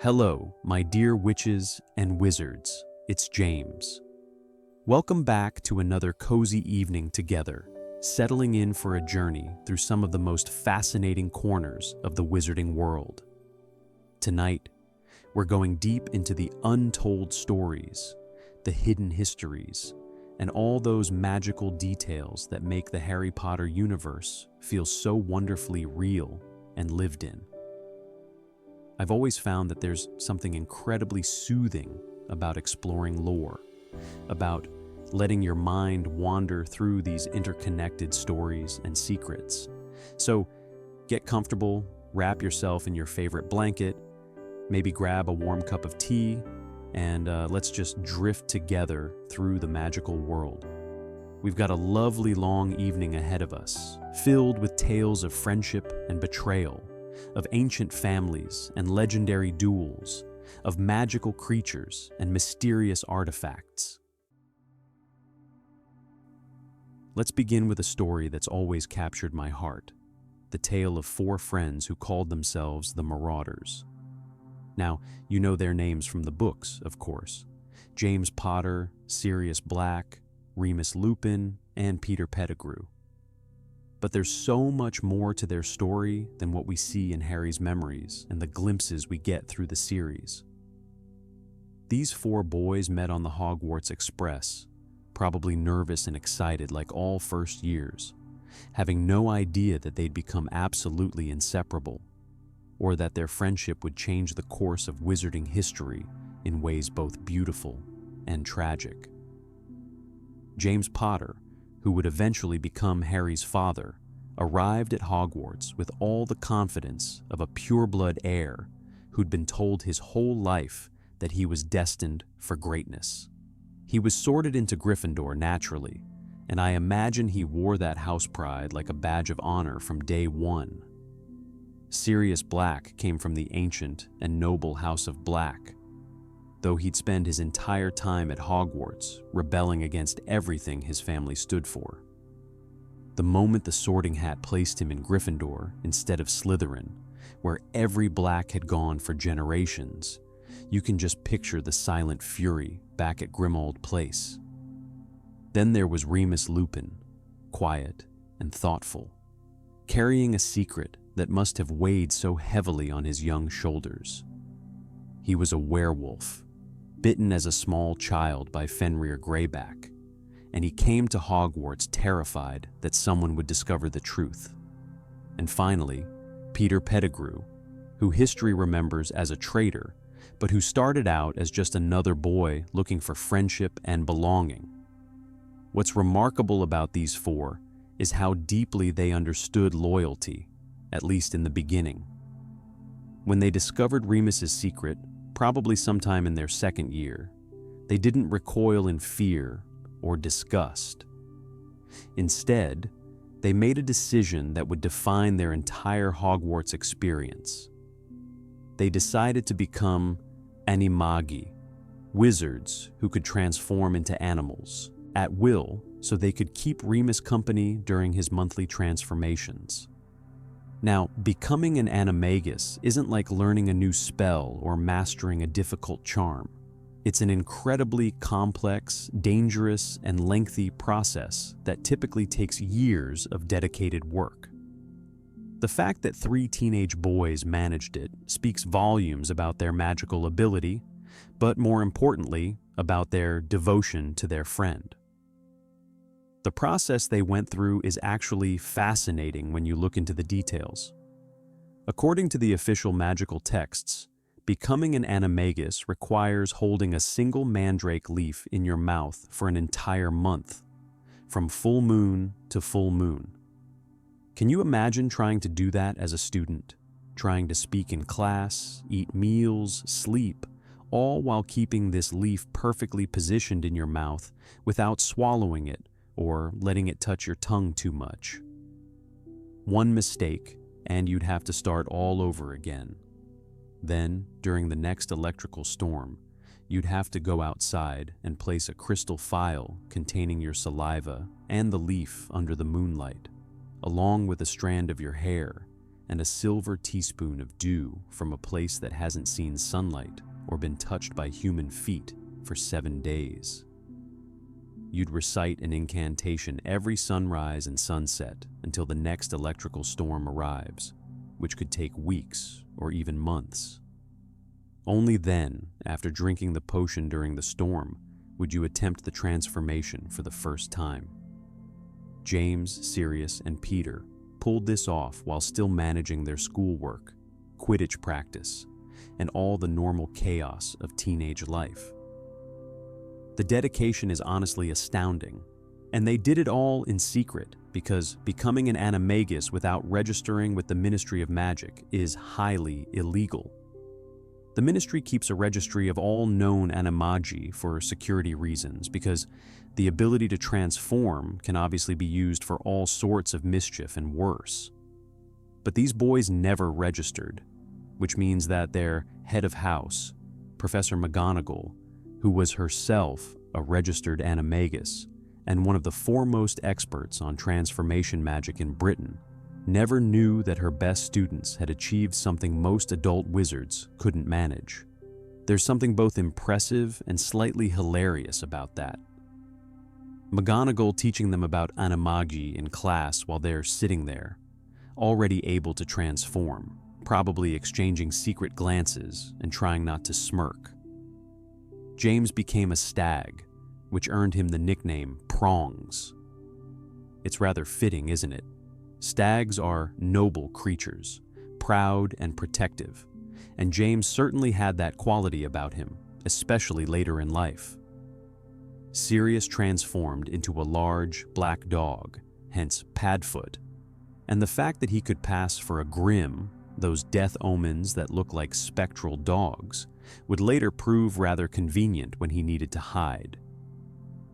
Hello, my dear witches and wizards. It's James. Welcome back to another cozy evening together, settling in for a journey through some of the most fascinating corners of the wizarding world. Tonight, we're going deep into the untold stories, the hidden histories, and all those magical details that make the Harry Potter universe feel so wonderfully real and lived in. I've always found that there's something incredibly soothing about exploring lore, about letting your mind wander through these interconnected stories and secrets. So get comfortable, wrap yourself in your favorite blanket, maybe grab a warm cup of tea, and let's just drift together through the magical world. We've got a lovely long evening ahead of us, filled with tales of friendship and betrayal, of ancient families and legendary duels, of magical creatures and mysterious artifacts. Let's begin with a story that's always captured my heart, the tale of four friends who called themselves the Marauders. Now, you know their names from the books, of course: James Potter, Sirius Black, Remus Lupin, and Peter Pettigrew. But there's so much more to their story than what we see in Harry's memories and the glimpses we get through the series. These four boys met on the Hogwarts Express, probably nervous and excited like all first years, having no idea that they'd become absolutely inseparable, or that their friendship would change the course of wizarding history in ways both beautiful and tragic. James Potter, who would eventually become Harry's father, arrived at Hogwarts with all the confidence of a pureblood heir who'd been told his whole life that he was destined for greatness. He was sorted into Gryffindor naturally, and I imagine he wore that house pride like a badge of honor from day one. Sirius Black came from the ancient and noble House of Black, though he'd spend his entire time at Hogwarts rebelling against everything his family stood for. The moment the Sorting Hat placed him in Gryffindor instead of Slytherin, where every Black had gone for generations, you can just picture the silent fury back at Grimmauld Place. Then there was Remus Lupin, quiet and thoughtful, carrying a secret that must have weighed so heavily on his young shoulders. He was a werewolf, bitten as a small child by Fenrir Greyback, and he came to Hogwarts terrified that someone would discover the truth. And finally, Peter Pettigrew, who history remembers as a traitor, but who started out as just another boy looking for friendship and belonging. What's remarkable about these four is how deeply they understood loyalty, at least in the beginning. When they discovered Remus's secret, probably sometime in their second year, they didn't recoil in fear or disgust. Instead, they made a decision that would define their entire Hogwarts experience. They decided to become animagi, wizards who could transform into animals at will so they could keep Remus company during his monthly transformations. Now, becoming an animagus isn't like learning a new spell or mastering a difficult charm. It's an incredibly complex, dangerous, and lengthy process that typically takes years of dedicated work. The fact that three teenage boys managed it speaks volumes about their magical ability, but more importantly, about their devotion to their friend. The process they went through is actually fascinating when you look into the details. According to the official magical texts, becoming an animagus requires holding a single mandrake leaf in your mouth for an entire month, from full moon to full moon. Can you imagine trying to do that as a student, trying to speak in class, eat meals, sleep, all while keeping this leaf perfectly positioned in your mouth without swallowing it or letting it touch your tongue too much? One mistake, and you'd have to start all over again. Then, during the next electrical storm, you'd have to go outside and place a crystal phial containing your saliva and the leaf under the moonlight, along with a strand of your hair, and a silver teaspoon of dew from a place that hasn't seen sunlight or been touched by human feet for 7 days. You'd recite an incantation every sunrise and sunset until the next electrical storm arrives, which could take weeks or even months. Only then, after drinking the potion during the storm, would you attempt the transformation for the first time. James, Sirius, and Peter pulled this off while still managing their schoolwork, Quidditch practice, and all the normal chaos of teenage life. The dedication is honestly astounding, and they did it all in secret because becoming an animagus without registering with the Ministry of Magic is highly illegal. The Ministry keeps a registry of all known animagi for security reasons because the ability to transform can obviously be used for all sorts of mischief and worse. But these boys never registered, which means that their head of house, Professor McGonagall, who was herself a registered animagus and one of the foremost experts on transformation magic in Britain, never knew that her best students had achieved something most adult wizards couldn't manage. There's something both impressive and slightly hilarious about that. McGonagall teaching them about animagi in class while they're sitting there, already able to transform, probably exchanging secret glances and trying not to smirk. James became a stag, which earned him the nickname Prongs. It's rather fitting, isn't it? Stags are noble creatures, proud and protective, and James certainly had that quality about him, especially later in life. Sirius transformed into a large, black dog, hence Padfoot, and the fact that he could pass for a Grim, those death omens that look like spectral dogs, would later prove rather convenient when he needed to hide.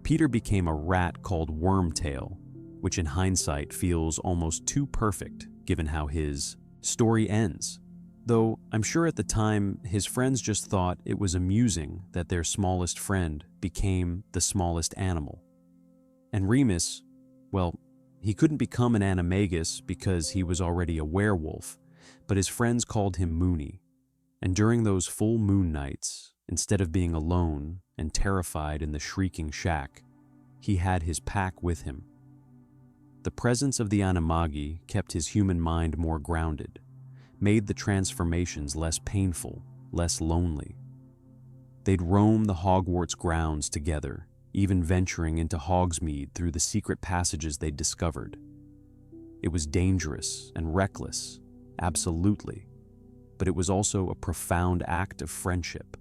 Peter became a rat called Wormtail, which in hindsight feels almost too perfect given how his story ends. Though I'm sure at the time his friends just thought it was amusing that their smallest friend became the smallest animal. And Remus, well, he couldn't become an animagus because he was already a werewolf, but his friends called him Moony. And during those full moon nights, instead of being alone and terrified in the shrieking shack, he had his pack with him. The presence of the animagi kept his human mind more grounded, made the transformations less painful, less lonely. They'd roam the Hogwarts grounds together, even venturing into Hogsmeade through the secret passages they'd discovered. It was dangerous and reckless, absolutely, but it was also a profound act of friendship.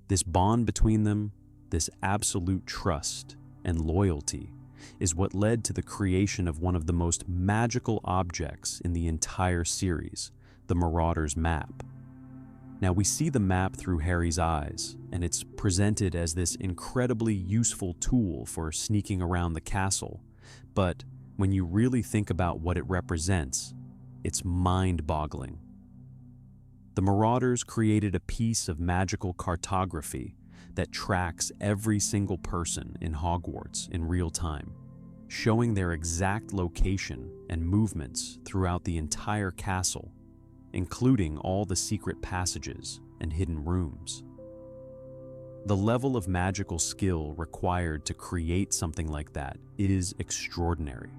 This bond between them, this absolute trust and loyalty, is what led to the creation of one of the most magical objects in the entire series, the Marauder's Map. Now, we see the map through Harry's eyes, and it's presented as this incredibly useful tool for sneaking around the castle, but when you really think about what it represents, it's mind-boggling. The Marauders created a piece of magical cartography that tracks every single person in Hogwarts in real time, showing their exact location and movements throughout the entire castle, including all the secret passages and hidden rooms. The level of magical skill required to create something like that is extraordinary.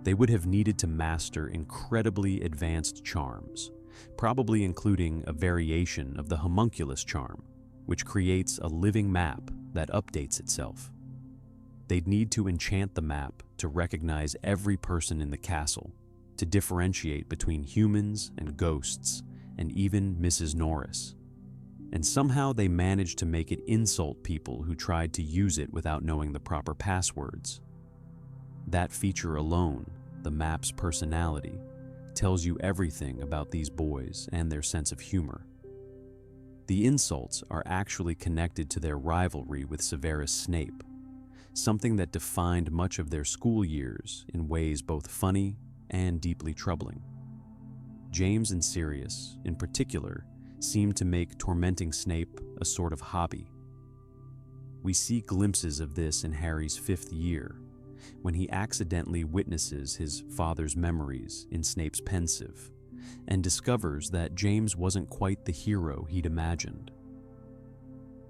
They would have needed to master incredibly advanced charms, probably including a variation of the homunculus charm, which creates a living map that updates itself. They'd need to enchant the map to recognize every person in the castle, to differentiate between humans and ghosts, and even Mrs. Norris. And somehow they managed to make it insult people who tried to use it without knowing the proper passwords. That feature alone, the map's personality, tells you everything about these boys and their sense of humor. The insults are actually connected to their rivalry with Severus Snape, something that defined much of their school years in ways both funny and deeply troubling. James and Sirius, in particular, seemed to make tormenting Snape a sort of hobby. We see glimpses of this in Harry's 5th year, when he accidentally witnesses his father's memories in Snape's pensive and discovers that James wasn't quite the hero he'd imagined.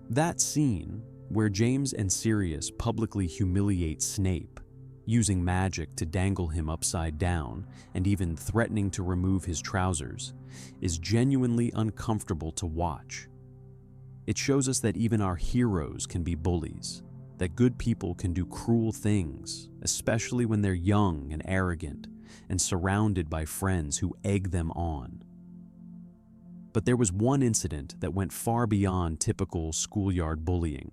That scene, where James and Sirius publicly humiliate Snape, using magic to dangle him upside down and even threatening to remove his trousers, is genuinely uncomfortable to watch. It shows us that even our heroes can be bullies, that good people can do cruel things, especially when they're young and arrogant and surrounded by friends who egg them on. But there was one incident that went far beyond typical schoolyard bullying,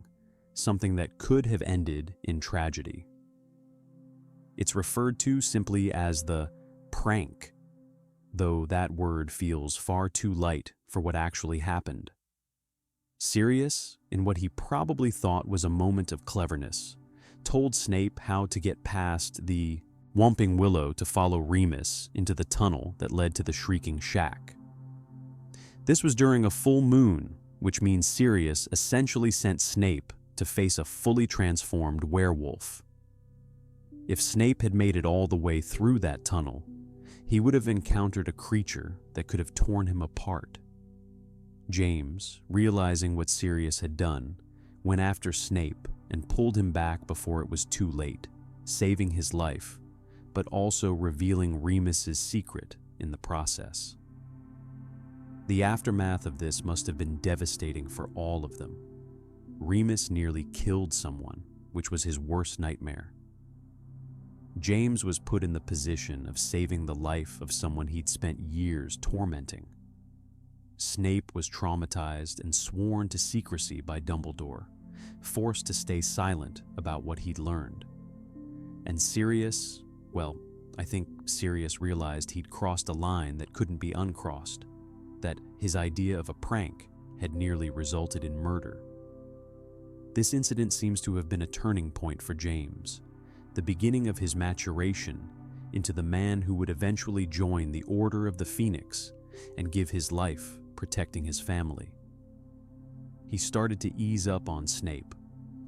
something that could have ended in tragedy. It's referred to simply as the prank, though that word feels far too light for what actually happened. Sirius, in what he probably thought was a moment of cleverness, told Snape how to get past the Whomping Willow to follow Remus into the tunnel that led to the Shrieking Shack. This was during a full moon, which means Sirius essentially sent Snape to face a fully transformed werewolf. If Snape had made it all the way through that tunnel, he would have encountered a creature that could have torn him apart. James, realizing what Sirius had done, went after Snape and pulled him back before it was too late, saving his life, but also revealing Remus's secret in the process. The aftermath of this must have been devastating for all of them. Remus nearly killed someone, which was his worst nightmare. James was put in the position of saving the life of someone he'd spent years tormenting. Snape was traumatized and sworn to secrecy by Dumbledore, forced to stay silent about what he'd learned. And Sirius, well, I think Sirius realized he'd crossed a line that couldn't be uncrossed, that his idea of a prank had nearly resulted in murder. This incident seems to have been a turning point for James, the beginning of his maturation into the man who would eventually join the Order of the Phoenix and give his life protecting his family. He started to ease up on Snape,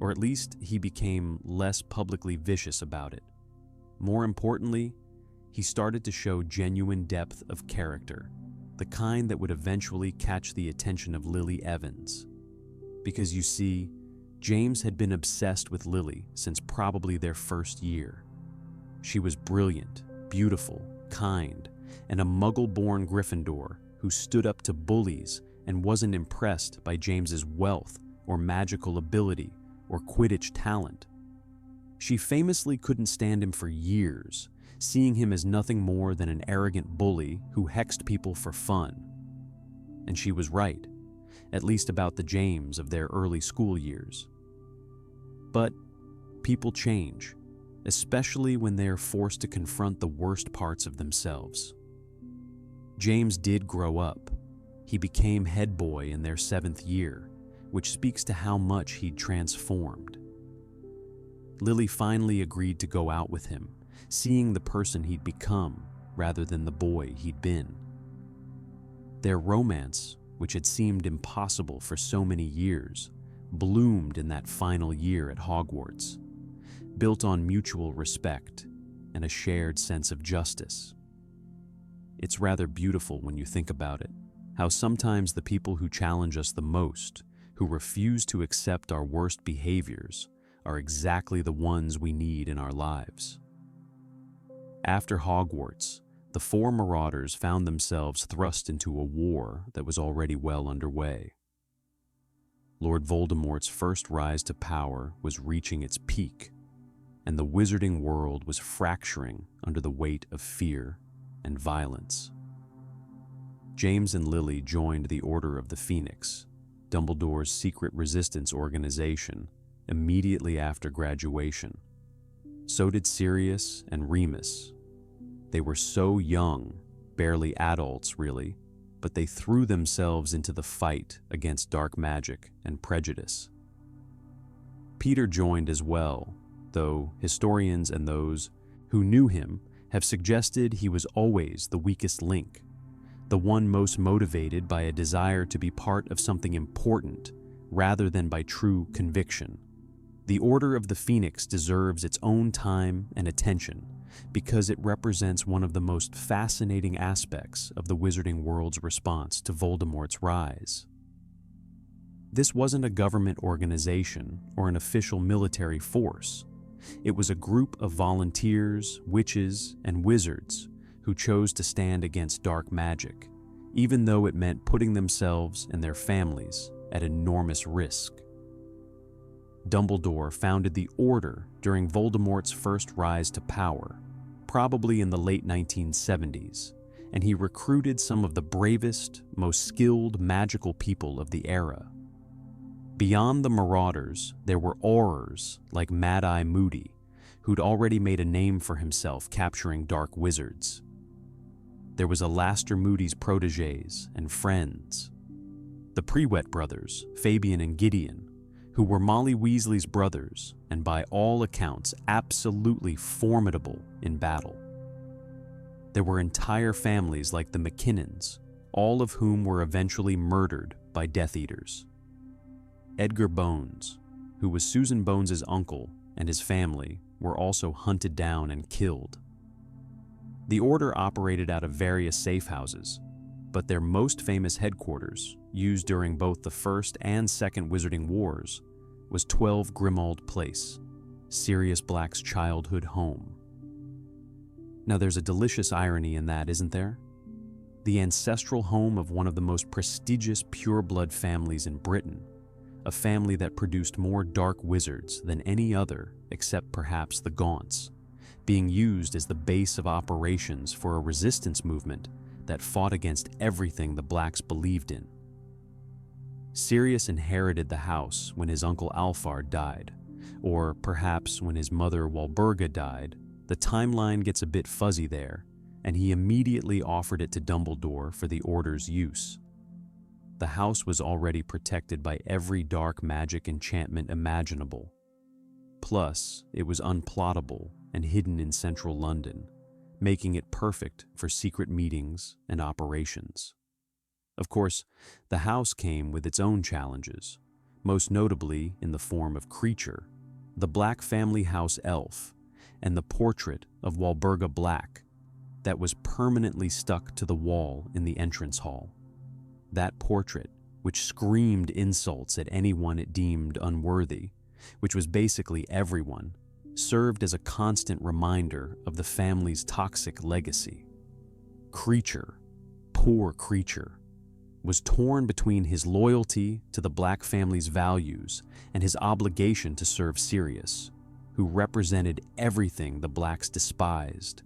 or at least he became less publicly vicious about it. More importantly, he started to show genuine depth of character, the kind that would eventually catch the attention of Lily Evans. Because you see, James had been obsessed with Lily since probably their first year. She was brilliant, beautiful, kind, and a Muggle-born Gryffindor who stood up to bullies and wasn't impressed by James's wealth or magical ability or Quidditch talent. She famously couldn't stand him for years, seeing him as nothing more than an arrogant bully who hexed people for fun. And she was right, at least about the James of their early school years. But people change, especially when they are forced to confront the worst parts of themselves. James did grow up. He became head boy in their 7th year, which speaks to how much he'd transformed. Lily finally agreed to go out with him, seeing the person he'd become rather than the boy he'd been. Their romance, which had seemed impossible for so many years, bloomed in that final year at Hogwarts, built on mutual respect and a shared sense of justice. It's rather beautiful when you think about it, how sometimes the people who challenge us the most, who refuse to accept our worst behaviors, are exactly the ones we need in our lives. After Hogwarts, the 4 Marauders found themselves thrust into a war that was already well underway. Lord Voldemort's first rise to power was reaching its peak, and the wizarding world was fracturing under the weight of fear and violence. James and Lily joined the Order of the Phoenix, Dumbledore's secret resistance organization, immediately after graduation. So did Sirius and Remus. They were so young, barely adults really, but they threw themselves into the fight against dark magic and prejudice. Peter joined as well, though historians and those who knew him have suggested he was always the weakest link, the one most motivated by a desire to be part of something important rather than by true conviction. The Order of the Phoenix deserves its own time and attention because it represents one of the most fascinating aspects of the wizarding world's response to Voldemort's rise. This wasn't a government organization or an official military force. It was a group of volunteers, witches, and wizards who chose to stand against dark magic, even though it meant putting themselves and their families at enormous risk. Dumbledore founded the Order during Voldemort's first rise to power, probably in the late 1970s, and he recruited some of the bravest, most skilled magical people of the era. Beyond the Marauders, there were Aurors like Mad-Eye Moody, who'd already made a name for himself capturing dark wizards. There was Alastair Moody's protégés and friends. The Prewett brothers, Fabian and Gideon, who were Molly Weasley's brothers and by all accounts absolutely formidable in battle. There were entire families like the McKinnons, all of whom were eventually murdered by Death Eaters. Edgar Bones, who was Susan Bones's uncle, and his family were also hunted down and killed. The Order operated out of various safe houses, but their most famous headquarters, used during both the First and Second Wizarding Wars, was 12 Grimmauld Place, Sirius Black's childhood home. Now there's a delicious irony in that, isn't there? The ancestral home of one of the most prestigious pureblood families in Britain, a family that produced more dark wizards than any other except perhaps the Gaunts, being used as the base of operations for a resistance movement that fought against everything the Blacks believed in. Sirius inherited the house when his uncle Alphard died, or perhaps when his mother Walburga died. The timeline gets a bit fuzzy there, and he immediately offered it to Dumbledore for the Order's use. The house was already protected by every dark magic enchantment imaginable. Plus, it was unplottable and hidden in central London, making it perfect for secret meetings and operations. Of course, the house came with its own challenges, most notably in the form of Kreacher, the Black family house elf, and the portrait of Walburga Black that was permanently stuck to the wall in the entrance hall. That portrait, which screamed insults at anyone it deemed unworthy, which was basically everyone, served as a constant reminder of the family's toxic legacy. Kreacher, poor Kreacher, was torn between his loyalty to the Black family's values and his obligation to serve Sirius, who represented everything the Blacks despised.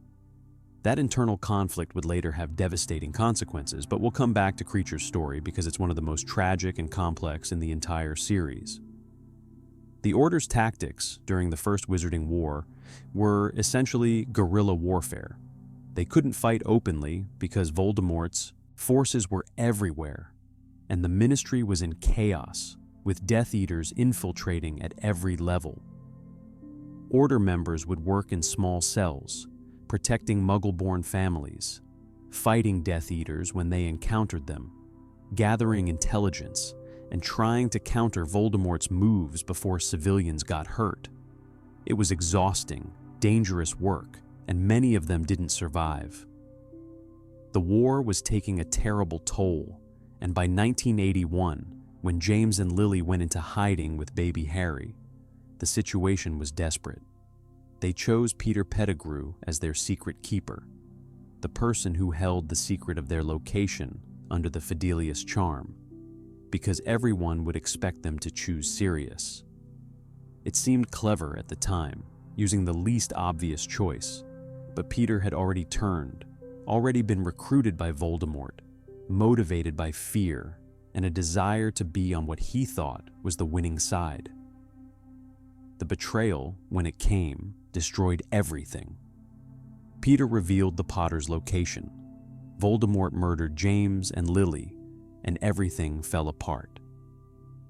That internal conflict would later have devastating consequences, but we'll come back to Kreacher's story because it's one of the most tragic and complex in the entire series. The Order's tactics during the First Wizarding War were essentially guerrilla warfare. They couldn't fight openly because Voldemort's forces were everywhere, and the Ministry was in chaos, with Death Eaters infiltrating at every level. Order members would work in small cells, protecting Muggle-born families, fighting Death Eaters when they encountered them, gathering intelligence, and trying to counter Voldemort's moves before civilians got hurt. It was exhausting, dangerous work, and many of them didn't survive. The war was taking a terrible toll, and by 1981, when James and Lily went into hiding with baby Harry, the situation was desperate. They chose Peter Pettigrew as their secret keeper, the person who held the secret of their location under the Fidelius charm, because everyone would expect them to choose Sirius. It seemed clever at the time, using the least obvious choice, but Peter had already been recruited by Voldemort, motivated by fear and a desire to be on what he thought was the winning side. The betrayal, when it came, destroyed everything. Peter revealed the Potter's location. Voldemort murdered James and Lily, and everything fell apart.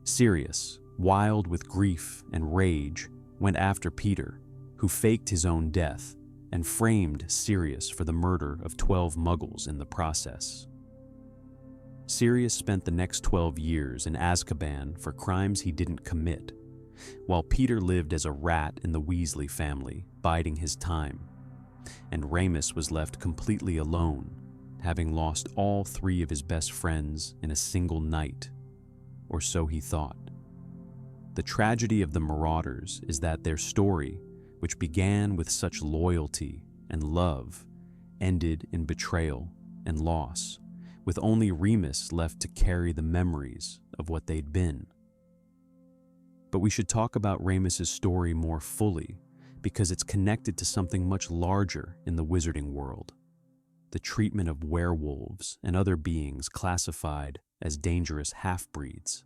Sirius, wild with grief and rage, went after Peter, who faked his own death and framed Sirius for the murder of 12 Muggles in the process. Sirius spent the next 12 years in Azkaban for crimes he didn't commit, while Peter lived as a rat in the Weasley family, biding his time, and Remus was left completely alone, having lost all three of his best friends in a single night, or so he thought. The tragedy of the Marauders is that their story, which began with such loyalty and love, ended in betrayal and loss, with only Remus left to carry the memories of what they'd been. But we should talk about Remus's story more fully because it's connected to something much larger in the wizarding world: the treatment of werewolves and other beings classified as dangerous half-breeds.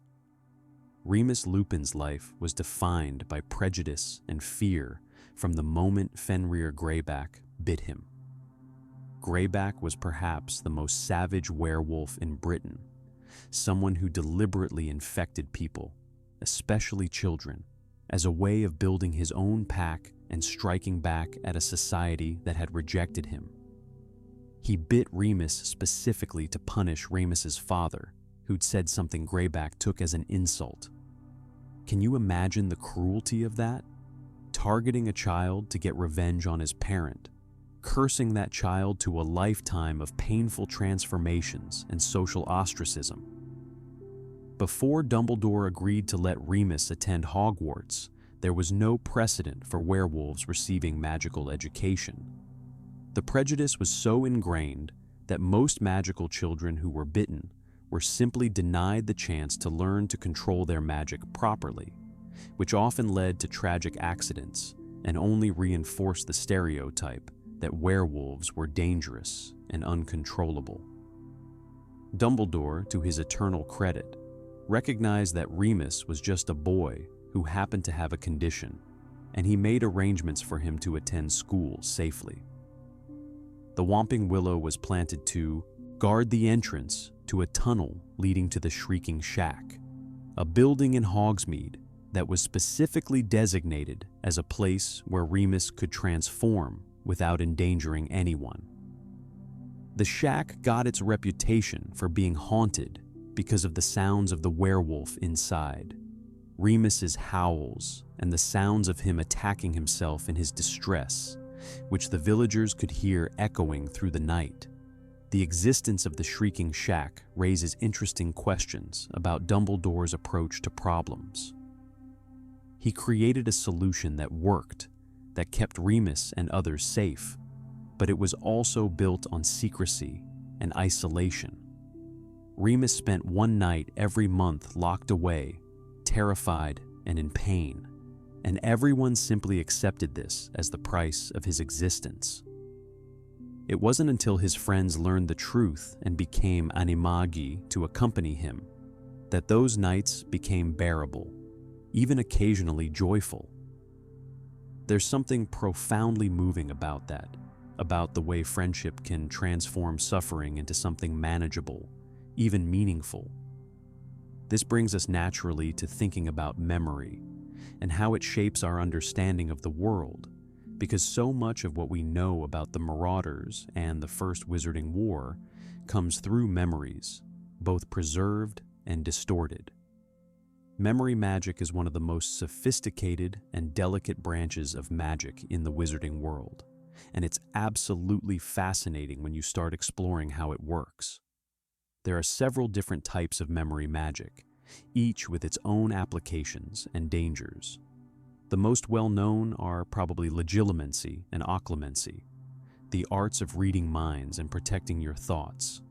Remus Lupin's life was defined by prejudice and fear from the moment Fenrir Greyback bit him. Greyback was perhaps the most savage werewolf in Britain, someone who deliberately infected people, especially children, as a way of building his own pack and striking back at a society that had rejected him. He bit Remus specifically to punish Remus's father, who'd said something Greyback took as an insult. Can you imagine the cruelty of that? Targeting a child to get revenge on his parent, cursing that child to a lifetime of painful transformations and social ostracism. Before Dumbledore agreed to let Remus attend Hogwarts, there was no precedent for werewolves receiving magical education. The prejudice was so ingrained that most magical children who were bitten were simply denied the chance to learn to control their magic properly, which often led to tragic accidents and only reinforced the stereotype that werewolves were dangerous and uncontrollable. Dumbledore, to his eternal credit, recognized that Remus was just a boy who happened to have a condition, and he made arrangements for him to attend school safely. The Whomping Willow was planted to guard the entrance to a tunnel leading to the Shrieking Shack, a building in Hogsmeade that was specifically designated as a place where Remus could transform without endangering anyone. The shack got its reputation for being haunted because of the sounds of the werewolf inside, Remus's howls, and the sounds of him attacking himself in his distress, which the villagers could hear echoing through the night. The existence of the Shrieking Shack raises interesting questions about Dumbledore's approach to problems. He created a solution that worked, that kept Remus and others safe, but it was also built on secrecy and isolation. Remus spent one night every month locked away, terrified and in pain, and everyone simply accepted this as the price of his existence. It wasn't until his friends learned the truth and became animagi to accompany him that those nights became bearable, even occasionally joyful. There's something profoundly moving about that, about the way friendship can transform suffering into something manageable, even meaningful. This brings us naturally to thinking about memory and how it shapes our understanding of the world, because so much of what we know about the Marauders and the First Wizarding War comes through memories, both preserved and distorted. Memory magic is one of the most sophisticated and delicate branches of magic in the wizarding world, and it's absolutely fascinating when you start exploring how it works. There are several different types of memory magic, each with its own applications and dangers. The most well-known are probably legilimency and occlumency, the arts of reading minds and protecting your thoughts.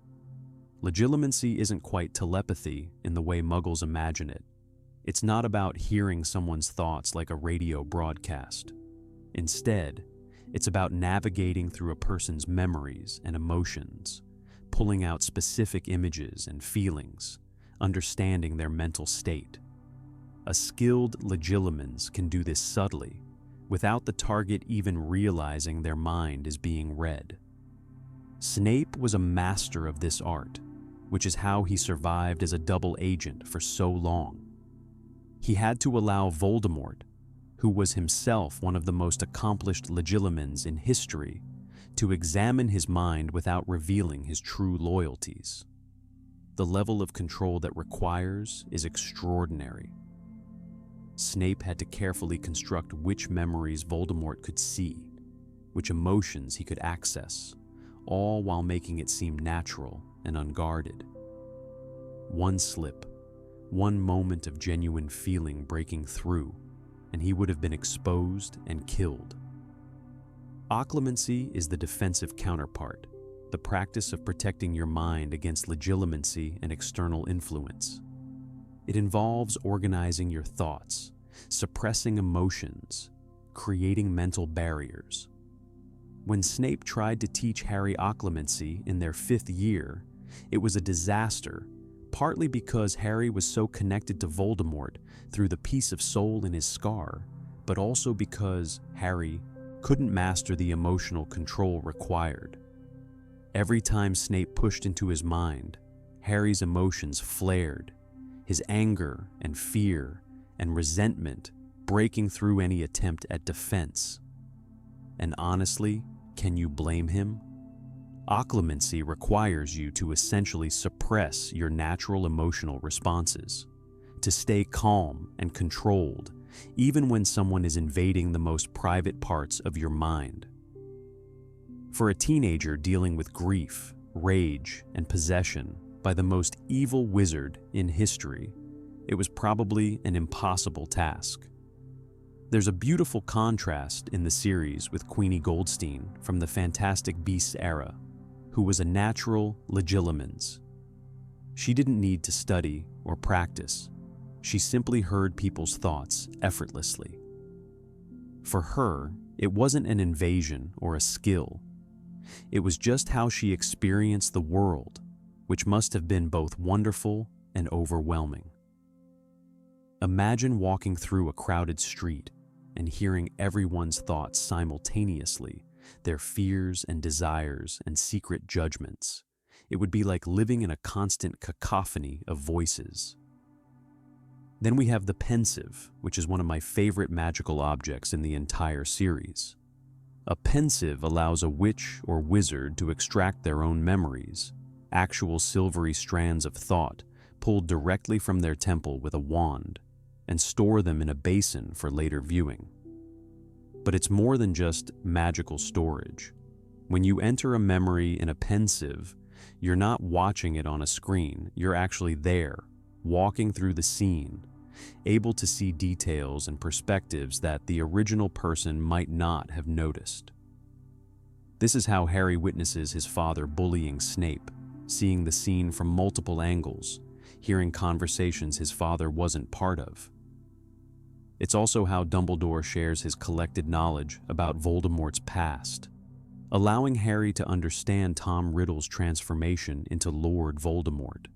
Legilimency isn't quite telepathy in the way Muggles imagine it. It's not about hearing someone's thoughts like a radio broadcast. Instead, it's about navigating through a person's memories and emotions, pulling out specific images and feelings, understanding their mental state. A skilled legilimens can do this subtly, without the target even realizing their mind is being read. Snape was a master of this art, which is how he survived as a double agent for so long. He had to allow Voldemort, who was himself one of the most accomplished legilimens in history, to examine his mind without revealing his true loyalties. The level of control that requires is extraordinary. Snape had to carefully construct which memories Voldemort could see, which emotions he could access, all while making it seem natural and unguarded. One slip, one moment of genuine feeling breaking through, and he would have been exposed and killed. Occlumency is the defensive counterpart, the practice of protecting your mind against legitimacy and external influence. It involves organizing your thoughts, suppressing emotions, creating mental barriers. When Snape tried to teach Harry occlumency in their 5th year, it was a disaster, partly because Harry was so connected to Voldemort through the piece of soul in his scar, but also because Harry couldn't master the emotional control required. Every time Snape pushed into his mind, Harry's emotions flared, his anger and fear and resentment breaking through any attempt at defense. And honestly, can you blame him? Occlumency requires you to essentially suppress your natural emotional responses, to stay calm and controlled, even when someone is invading the most private parts of your mind. For a teenager dealing with grief, rage, and possession by the most evil wizard in history, it was probably an impossible task. There's a beautiful contrast in the series with Queenie Goldstein from the Fantastic Beasts era, who was a natural legilimens. She didn't need to study or practice. She simply heard people's thoughts effortlessly. For her, it wasn't an invasion or a skill. It was just how she experienced the world, which must have been both wonderful and overwhelming. Imagine walking through a crowded street and hearing everyone's thoughts simultaneously, their fears and desires and secret judgments. It would be like living in a constant cacophony of voices. Then we have the pensieve, which is one of my favorite magical objects in the entire series. A pensieve allows a witch or wizard to extract their own memories, actual silvery strands of thought pulled directly from their temple with a wand, and store them in a basin for later viewing. But it's more than just magical storage. When you enter a memory in a pensieve, you're not watching it on a screen, you're actually there, walking through the scene, able to see details and perspectives that the original person might not have noticed. This is how Harry witnesses his father bullying Snape, seeing the scene from multiple angles, hearing conversations his father wasn't part of. It's also how Dumbledore shares his collected knowledge about Voldemort's past, allowing Harry to understand Tom Riddle's transformation into Lord Voldemort.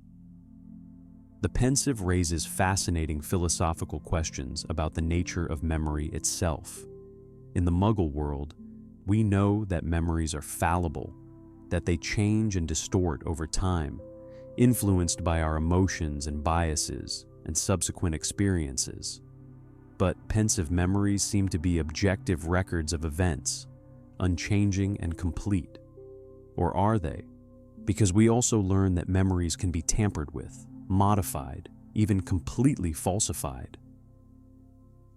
The pensieve raises fascinating philosophical questions about the nature of memory itself. In the Muggle world, we know that memories are fallible, that they change and distort over time, influenced by our emotions and biases and subsequent experiences. But pensieve memories seem to be objective records of events, unchanging and complete. Or are they? Because we also learn that memories can be tampered with, modified, even completely falsified.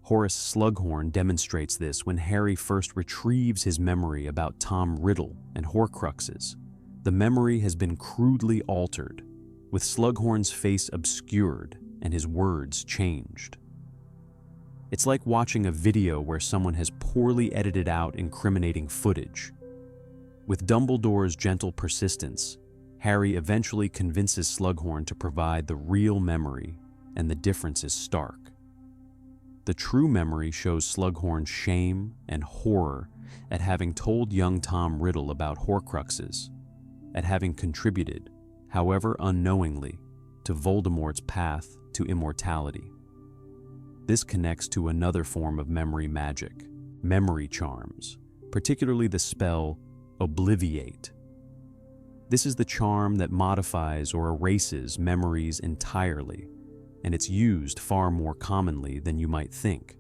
Horace Slughorn demonstrates this when Harry first retrieves his memory about Tom Riddle and Horcruxes. The memory has been crudely altered, with Slughorn's face obscured and his words changed. It's like watching a video where someone has poorly edited out incriminating footage. With Dumbledore's gentle persistence, Harry eventually convinces Slughorn to provide the real memory, and the difference is stark. The true memory shows Slughorn's shame and horror at having told young Tom Riddle about Horcruxes, at having contributed, however unknowingly, to Voldemort's path to immortality. This connects to another form of memory magic, memory charms, particularly the spell Obliviate. This is the charm that modifies or erases memories entirely, and it's used far more commonly than you might think.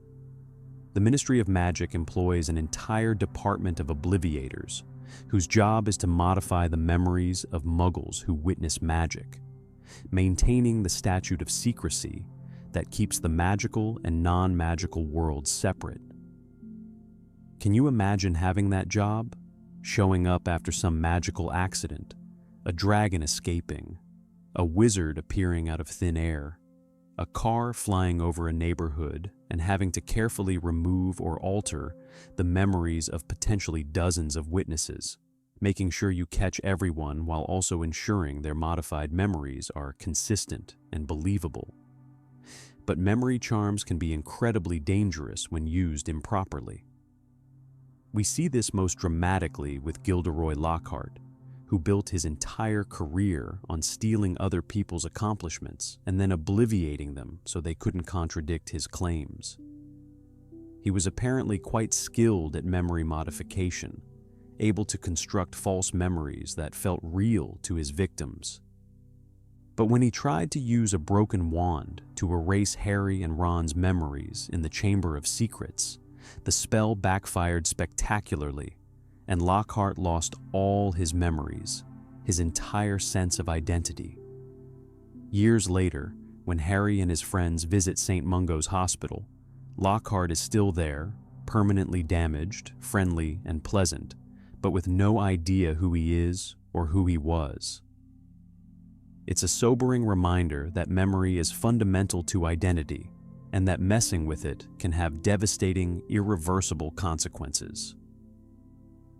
The Ministry of Magic employs an entire department of obliviators, whose job is to modify the memories of Muggles who witness magic, maintaining the statute of secrecy that keeps the magical and non-magical worlds separate. Can you imagine having that job? Showing up after some magical accident, a dragon escaping, a wizard appearing out of thin air, a car flying over a neighborhood, and having to carefully remove or alter the memories of potentially dozens of witnesses, making sure you catch everyone while also ensuring their modified memories are consistent and believable. But memory charms can be incredibly dangerous when used improperly. We see this most dramatically with Gilderoy Lockhart, who built his entire career on stealing other people's accomplishments and then obliviating them so they couldn't contradict his claims. He was apparently quite skilled at memory modification, able to construct false memories that felt real to his victims. But when he tried to use a broken wand to erase Harry and Ron's memories in the Chamber of Secrets, the spell backfired spectacularly, and Lockhart lost all his memories, his entire sense of identity. Years later, when Harry and his friends visit St. Mungo's hospital, Lockhart is still there, permanently damaged, friendly, and pleasant, but with no idea who he is or who he was. It's a sobering reminder that memory is fundamental to identity, and that messing with it can have devastating, irreversible consequences.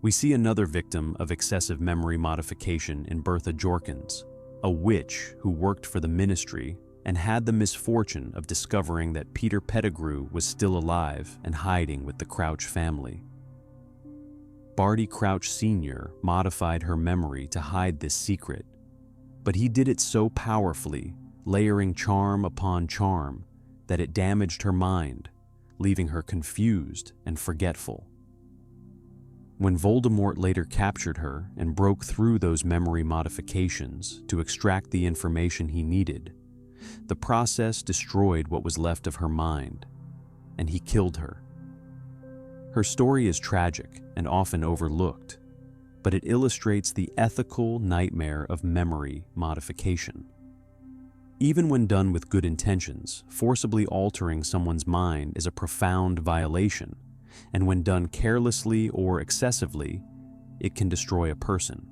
We see another victim of excessive memory modification in Bertha Jorkins, a witch who worked for the ministry and had the misfortune of discovering that Peter Pettigrew was still alive and hiding with the Crouch family. Barty Crouch Sr. modified her memory to hide this secret, but he did it so powerfully, layering charm upon charm, that it damaged her mind, leaving her confused and forgetful. When Voldemort later captured her and broke through those memory modifications to extract the information he needed, the process destroyed what was left of her mind, and he killed her. Her story is tragic and often overlooked, but it illustrates the ethical nightmare of memory modification. Even when done with good intentions, forcibly altering someone's mind is a profound violation, and when done carelessly or excessively, it can destroy a person.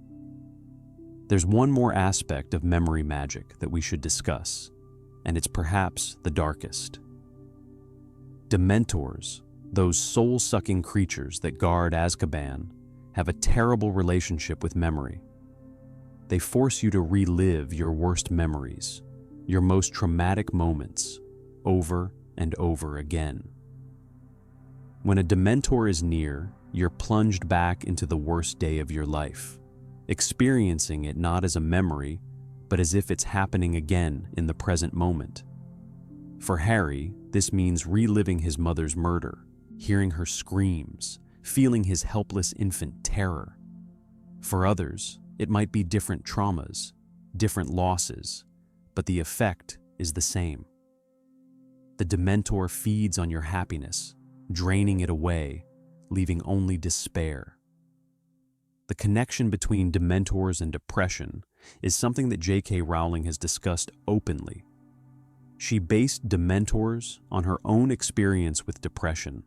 There's one more aspect of memory magic that we should discuss, and it's perhaps the darkest. Dementors, those soul-sucking creatures that guard Azkaban, have a terrible relationship with memory. They force you to relive your worst memories, your most traumatic moments, over and over again. When a Dementor is near, you're plunged back into the worst day of your life, experiencing it not as a memory, but as if it's happening again in the present moment. For Harry, this means reliving his mother's murder, hearing her screams, feeling his helpless infant terror. For others, it might be different traumas, different losses, but the effect is the same. The Dementor feeds on your happiness, draining it away, leaving only despair. The connection between Dementors and depression is something that J.K. Rowling has discussed openly. She based Dementors on her own experience with depression,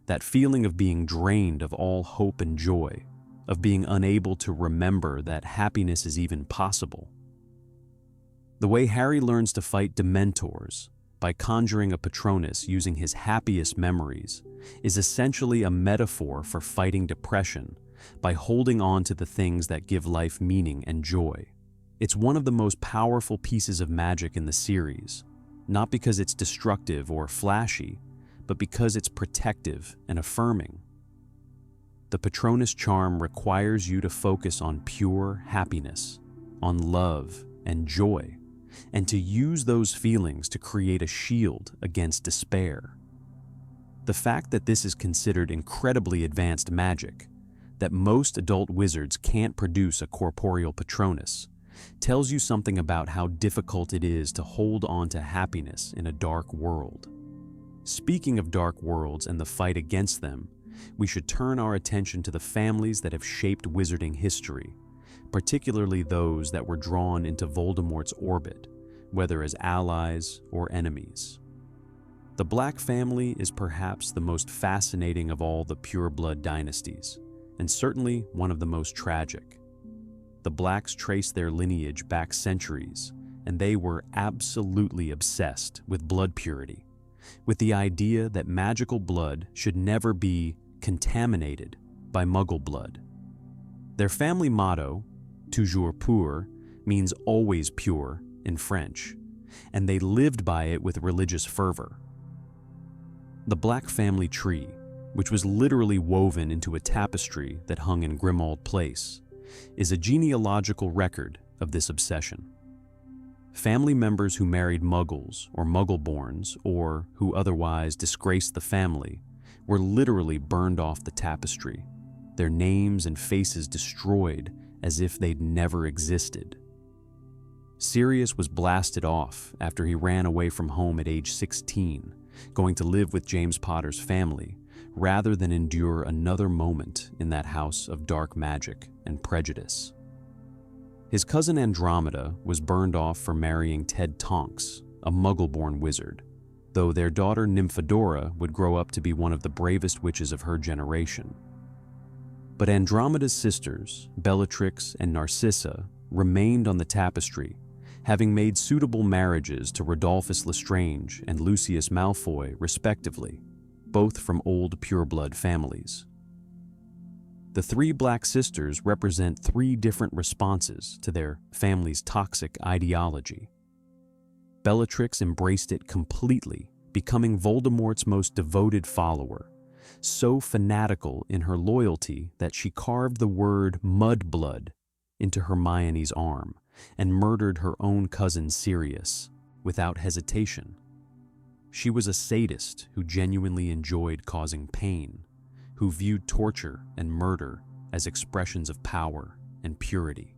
that feeling of being drained of all hope and joy, of being unable to remember that happiness is even possible. The way Harry learns to fight Dementors, by conjuring a Patronus using his happiest memories, is essentially a metaphor for fighting depression by holding on to the things that give life meaning and joy. It's one of the most powerful pieces of magic in the series, not because it's destructive or flashy, but because it's protective and affirming. The Patronus charm requires you to focus on pure happiness, on love and joy, and to use those feelings to create a shield against despair. The fact that this is considered incredibly advanced magic, that most adult wizards can't produce a corporeal Patronus, tells you something about how difficult it is to hold on to happiness in a dark world. Speaking of dark worlds and the fight against them, we should turn our attention to the families that have shaped wizarding history, particularly those that were drawn into Voldemort's orbit, whether as allies or enemies. The Black family is perhaps the most fascinating of all the pureblood dynasties, and certainly one of the most tragic. The Blacks trace their lineage back centuries, and they were absolutely obsessed with blood purity, with the idea that magical blood should never be contaminated by Muggle blood. Their family motto, toujours pur, means always pure in French, and they lived by it with religious fervor. The Black family tree, which was literally woven into a tapestry that hung in Grimmauld Place, is a genealogical record of this obsession. Family members who married Muggles or Muggle-borns, or who otherwise disgraced the family, were literally burned off the tapestry, their names and faces destroyed as if they'd never existed. Sirius was blasted off after he ran away from home at age 16, going to live with James Potter's family, rather than endure another moment in that house of dark magic and prejudice. His cousin Andromeda was burned off for marrying Ted Tonks, a Muggle-born wizard, though their daughter Nymphadora would grow up to be one of the bravest witches of her generation. But Andromeda's sisters, Bellatrix and Narcissa, remained on the tapestry, having made suitable marriages to Rodolphus Lestrange and Lucius Malfoy, respectively, both from old pureblood families. The three Black sisters represent three different responses to their family's toxic ideology. Bellatrix embraced it completely, becoming Voldemort's most devoted follower, so fanatical in her loyalty that she carved the word mudblood into Hermione's arm and murdered her own cousin Sirius without hesitation. She was a sadist who genuinely enjoyed causing pain, who viewed torture and murder as expressions of power and purity.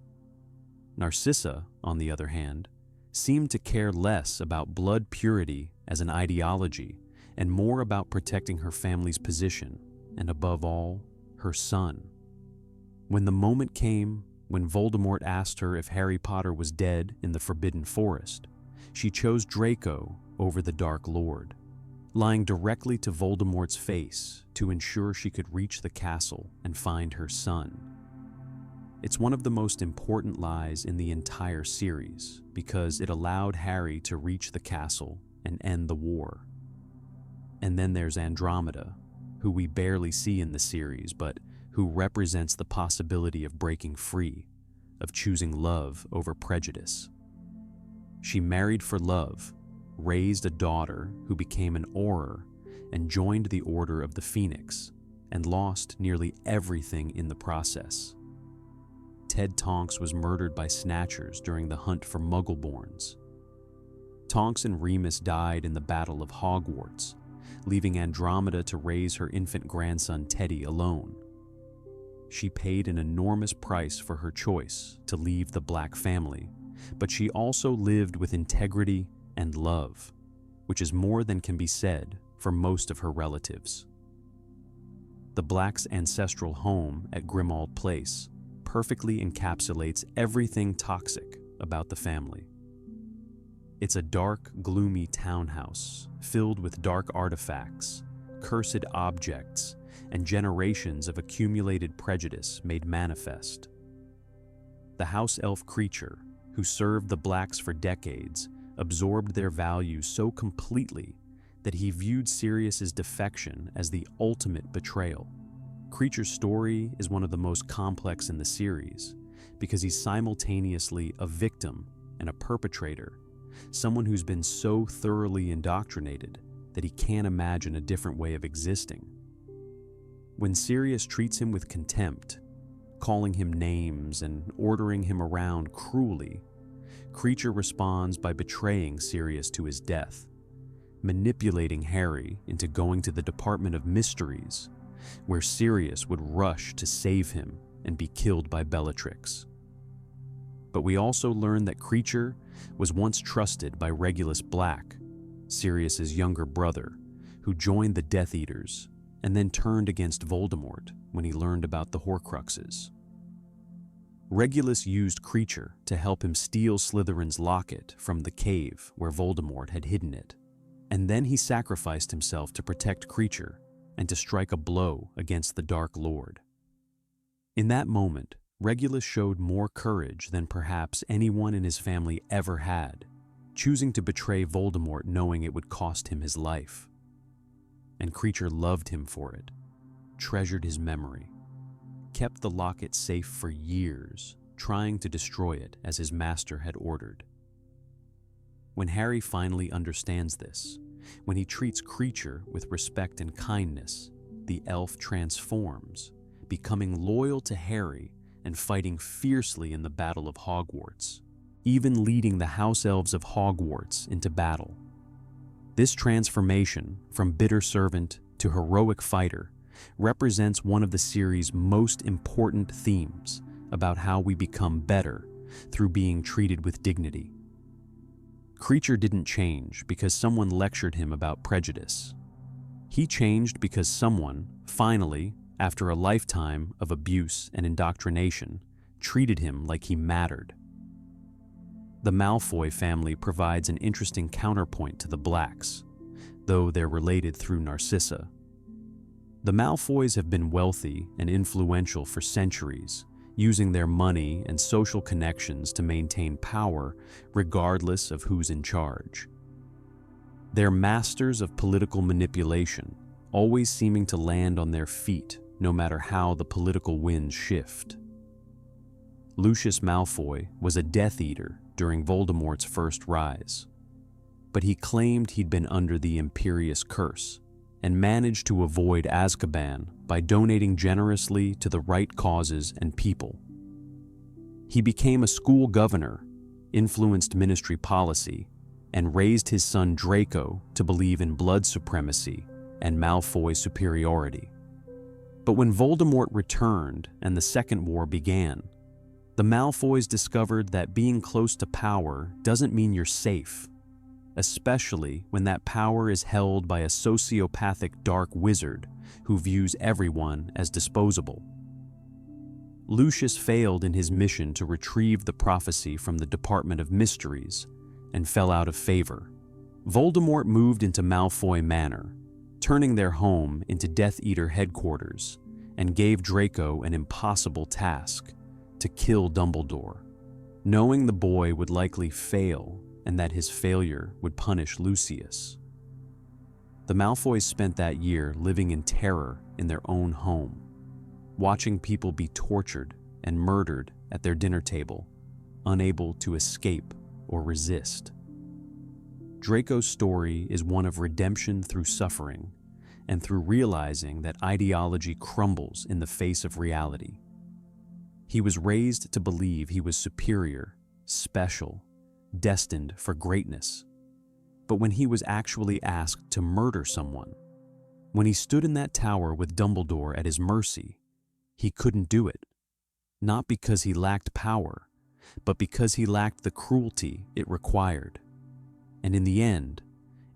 Narcissa, on the other hand, seemed to care less about blood purity as an ideology and more about protecting her family's position and, above all, her son. When the moment came when Voldemort asked her if Harry Potter was dead in the Forbidden Forest, she chose Draco over the Dark Lord, lying directly to Voldemort's face to ensure she could reach the castle and find her son. It's one of the most important lies in the entire series because it allowed Harry to reach the castle and end the war. And then there's Andromeda, who we barely see in the series, but who represents the possibility of breaking free, of choosing love over prejudice. She married for love, raised a daughter who became an Auror, and joined the Order of the Phoenix, and lost nearly everything in the process. Ted Tonks was murdered by Snatchers during the hunt for Muggleborns. Tonks and Remus died in the Battle of Hogwarts, leaving Andromeda to raise her infant grandson Teddy alone. She paid an enormous price for her choice to leave the Black family, but she also lived with integrity and love, which is more than can be said for most of her relatives. The Blacks' ancestral home at Grimmauld Place perfectly encapsulates everything toxic about the family. It's a dark, gloomy townhouse filled with dark artifacts, cursed objects, and generations of accumulated prejudice made manifest. The house elf creature, who served the Blacks for decades, absorbed their values so completely that he viewed Sirius's defection as the ultimate betrayal. Creature's story is one of the most complex in the series because he's simultaneously a victim and a perpetrator, someone who's been so thoroughly indoctrinated that he can't imagine a different way of existing. When Sirius treats him with contempt, calling him names and ordering him around cruelly, Creature responds by betraying Sirius to his death, manipulating Harry into going to the Department of Mysteries, where Sirius would rush to save him and be killed by Bellatrix. But we also learn that Creature was once trusted by Regulus Black, Sirius's younger brother, who joined the Death Eaters and then turned against Voldemort when he learned about the Horcruxes. Regulus used Creature to help him steal Slytherin's locket from the cave where Voldemort had hidden it, And then he sacrificed himself to protect Creature and to strike a blow against the Dark Lord. In that moment, Regulus showed more courage than perhaps anyone in his family ever had, choosing to betray Voldemort knowing it would cost him his life. And Creature loved him for it, treasured his memory, kept the locket safe for years, trying to destroy it as his master had ordered. When Harry finally understands this, when he treats Creature with respect and kindness, the elf transforms, becoming loyal to Harry and fighting fiercely in the Battle of Hogwarts, even leading the House Elves of Hogwarts into battle. This transformation from bitter servant to heroic fighter represents one of the series' most important themes about how we become better through being treated with dignity. Creature didn't change because someone lectured him about prejudice. He changed because someone, finally, after a lifetime of abuse and indoctrination, treated him like he mattered. The Malfoy family provides an interesting counterpoint to the Blacks, though they're related through Narcissa. The Malfoys have been wealthy and influential for centuries, using their money and social connections to maintain power regardless of who's in charge. They're masters of political manipulation, always seeming to land on their feet no matter how the political winds shift. Lucius Malfoy was a Death Eater during Voldemort's first rise, but he claimed he'd been under the Imperious Curse and managed to avoid Azkaban by donating generously to the right causes and people. He became a school governor, influenced ministry policy, and raised his son Draco to believe in blood supremacy and Malfoy superiority. But when Voldemort returned and the Second War began, the Malfoys discovered that being close to power doesn't mean you're safe, especially when that power is held by a sociopathic dark wizard who views everyone as disposable. Lucius failed in his mission to retrieve the prophecy from the Department of Mysteries and fell out of favor. Voldemort moved into Malfoy Manor, turning their home into Death Eater headquarters, and gave Draco an impossible task: to kill Dumbledore, knowing the boy would likely fail and that his failure would punish Lucius. The Malfoys spent that year living in terror in their own home, watching people be tortured and murdered at their dinner table, unable to escape or resist. Draco's story is one of redemption through suffering and through realizing that ideology crumbles in the face of reality. He was raised to believe he was superior, special, destined for greatness. But when he was actually asked to murder someone, when he stood in that tower with Dumbledore at his mercy, he couldn't do it. Not because he lacked power, but because he lacked the cruelty it required. And in the end,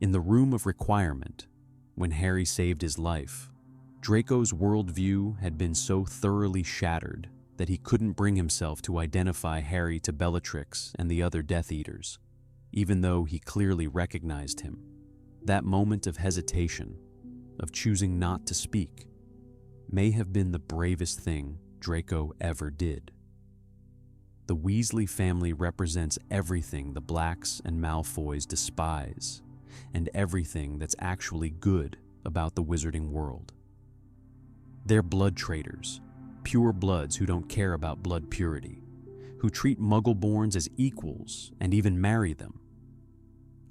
in the room of requirement, when Harry saved his life, Draco's worldview had been so thoroughly shattered that he couldn't bring himself to identify Harry to Bellatrix and the other Death Eaters, even though he clearly recognized him. That moment of hesitation, of choosing not to speak, may have been the bravest thing Draco ever did. The Weasley family represents everything the Blacks and Malfoys despise, and everything that's actually good about the wizarding world. They're blood traitors, pure bloods who don't care about blood purity, who treat Muggleborns as equals and even marry them.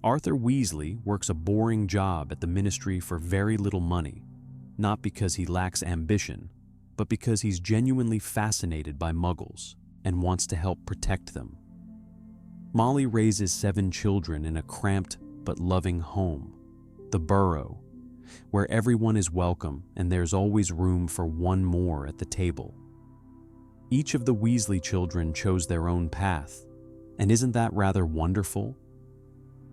Arthur Weasley works a boring job at the Ministry for very little money, not because he lacks ambition, but because he's genuinely fascinated by Muggles and wants to help protect them. Molly raises 7 children in a cramped but loving home, the Burrow, where everyone is welcome and there's always room for one more at the table. Each of the Weasley children chose their own path, and isn't that rather wonderful?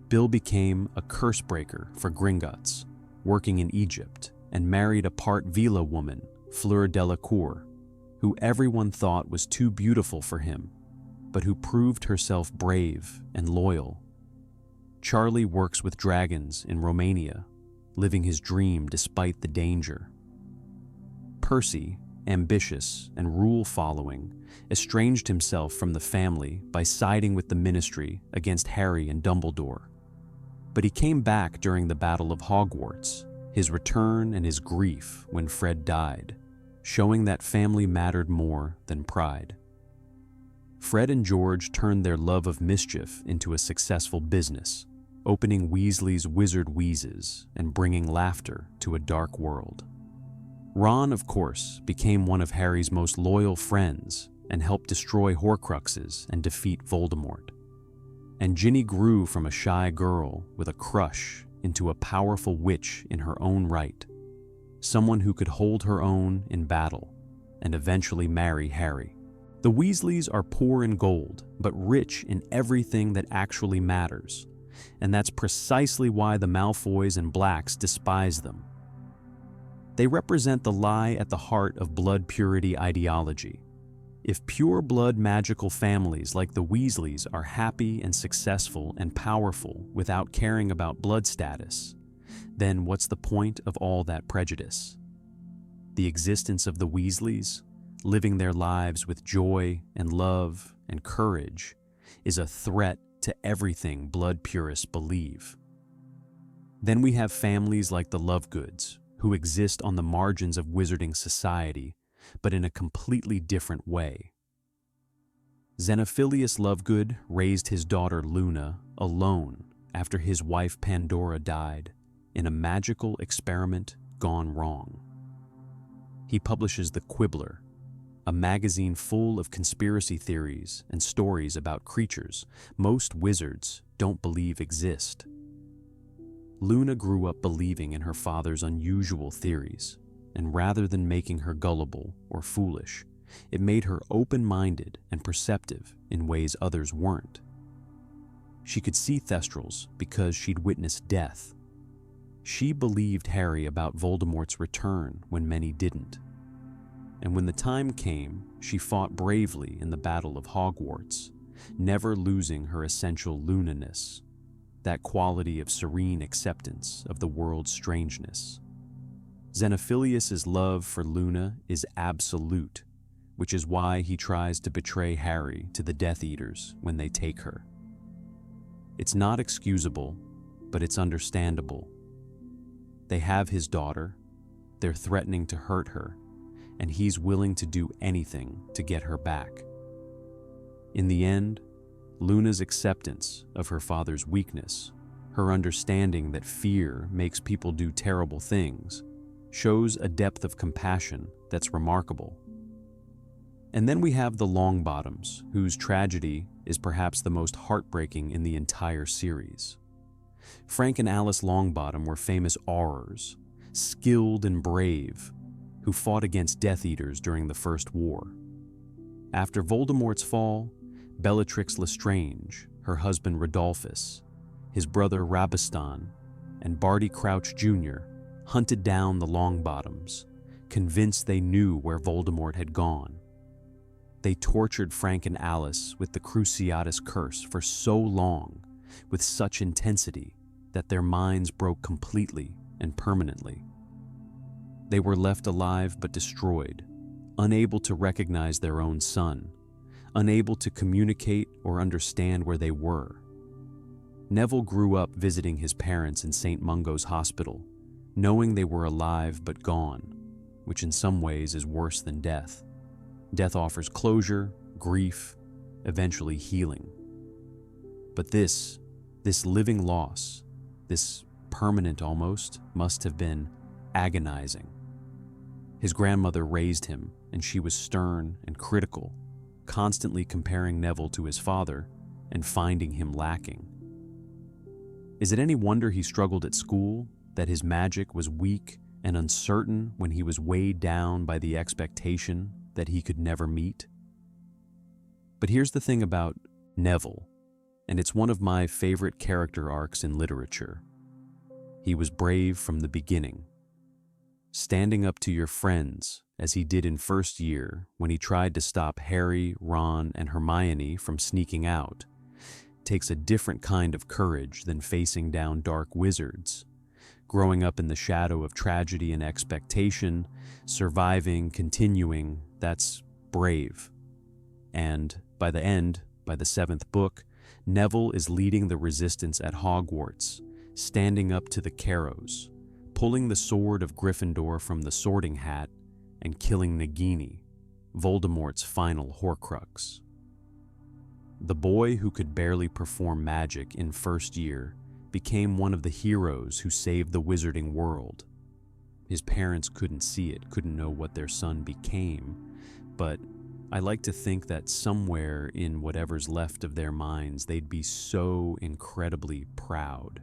Bill became a curse breaker for Gringotts, working in Egypt, and married a part Vila woman, Fleur Delacour, who everyone thought was too beautiful for him, but who proved herself brave and loyal. Charlie works with dragons in Romania, living his dream despite the danger. Percy, ambitious and rule-following, estranged himself from the family by siding with the Ministry against Harry and Dumbledore. But he came back during the Battle of Hogwarts, his return and his grief when Fred died, showing that family mattered more than pride. Fred and George turned their love of mischief into a successful business, opening Weasley's Wizard Wheezes and bringing laughter to a dark world. Ron, of course, became one of Harry's most loyal friends and helped destroy Horcruxes and defeat Voldemort. And Ginny grew from a shy girl with a crush into a powerful witch in her own right, someone who could hold her own in battle and eventually marry Harry. The Weasleys are poor in gold, but rich in everything that actually matters, and that's precisely why the Malfoys and Blacks despise them. They represent the lie at the heart of blood purity ideology. If pure-blood magical families like the Weasleys are happy and successful and powerful without caring about blood status, then what's the point of all that prejudice? The existence of the Weasleys, living their lives with joy and love and courage, is a threat to everything blood purists believe. Then we have families like the Lovegoods, who exist on the margins of wizarding society, but in a completely different way. Xenophilius Lovegood raised his daughter Luna alone after his wife Pandora died in a magical experiment gone wrong. He publishes The Quibbler, a magazine full of conspiracy theories and stories about creatures most wizards don't believe exist. Luna grew up believing in her father's unusual theories, and rather than making her gullible or foolish, it made her open-minded and perceptive in ways others weren't. She could see Thestrals because she'd witnessed death. She believed Harry about Voldemort's return when many didn't. And when the time came, she fought bravely in the Battle of Hogwarts, never losing her essential Luna-ness, that quality of serene acceptance of the world's strangeness. Xenophilius's love for Luna is absolute, which is why he tries to betray Harry to the Death Eaters when they take her. It's not excusable, but it's understandable. They have his daughter, they're threatening to hurt her, and he's willing to do anything to get her back. In the end, Luna's acceptance of her father's weakness, her understanding that fear makes people do terrible things, shows a depth of compassion that's remarkable. And then we have the Longbottoms, whose tragedy is perhaps the most heartbreaking in the entire series. Frank and Alice Longbottom were famous aurors, skilled and brave, who fought against Death Eaters during the First War. After Voldemort's fall, Bellatrix Lestrange, her husband Rodolphus, his brother Rabastan, and Barty Crouch Jr. hunted down the Longbottoms, convinced they knew where Voldemort had gone. They tortured Frank and Alice with the Cruciatus Curse for so long, with such intensity, that their minds broke completely and permanently. They were left alive but destroyed, unable to recognize their own son, unable to communicate or understand where they were. Neville grew up visiting his parents in St. Mungo's Hospital, knowing they were alive but gone, which in some ways is worse than death. Death offers closure, grief, eventually healing. But this living loss, this permanent almost, must have been agonizing. His grandmother raised him, and she was stern and critical, constantly comparing Neville to his father and finding him lacking. Is it any wonder he struggled at school, that his magic was weak and uncertain when he was weighed down by the expectation that he could never meet? But here's the thing about Neville, and it's one of my favorite character arcs in literature. He was brave from the beginning, standing up to your friends, as he did in first year when he tried to stop Harry, Ron, and Hermione from sneaking out, takes a different kind of courage than facing down dark wizards. Growing up in the shadow of tragedy and expectation, surviving, continuing, that's brave. And by the seventh book, Neville is leading the resistance at Hogwarts, standing up to the Carrows, pulling the sword of Gryffindor from the Sorting Hat, and killing Nagini, Voldemort's final Horcrux. The boy who could barely perform magic in first year became one of the heroes who saved the wizarding world. His parents couldn't see it, couldn't know what their son became, but I like to think that somewhere in whatever's left of their minds, they'd be so incredibly proud.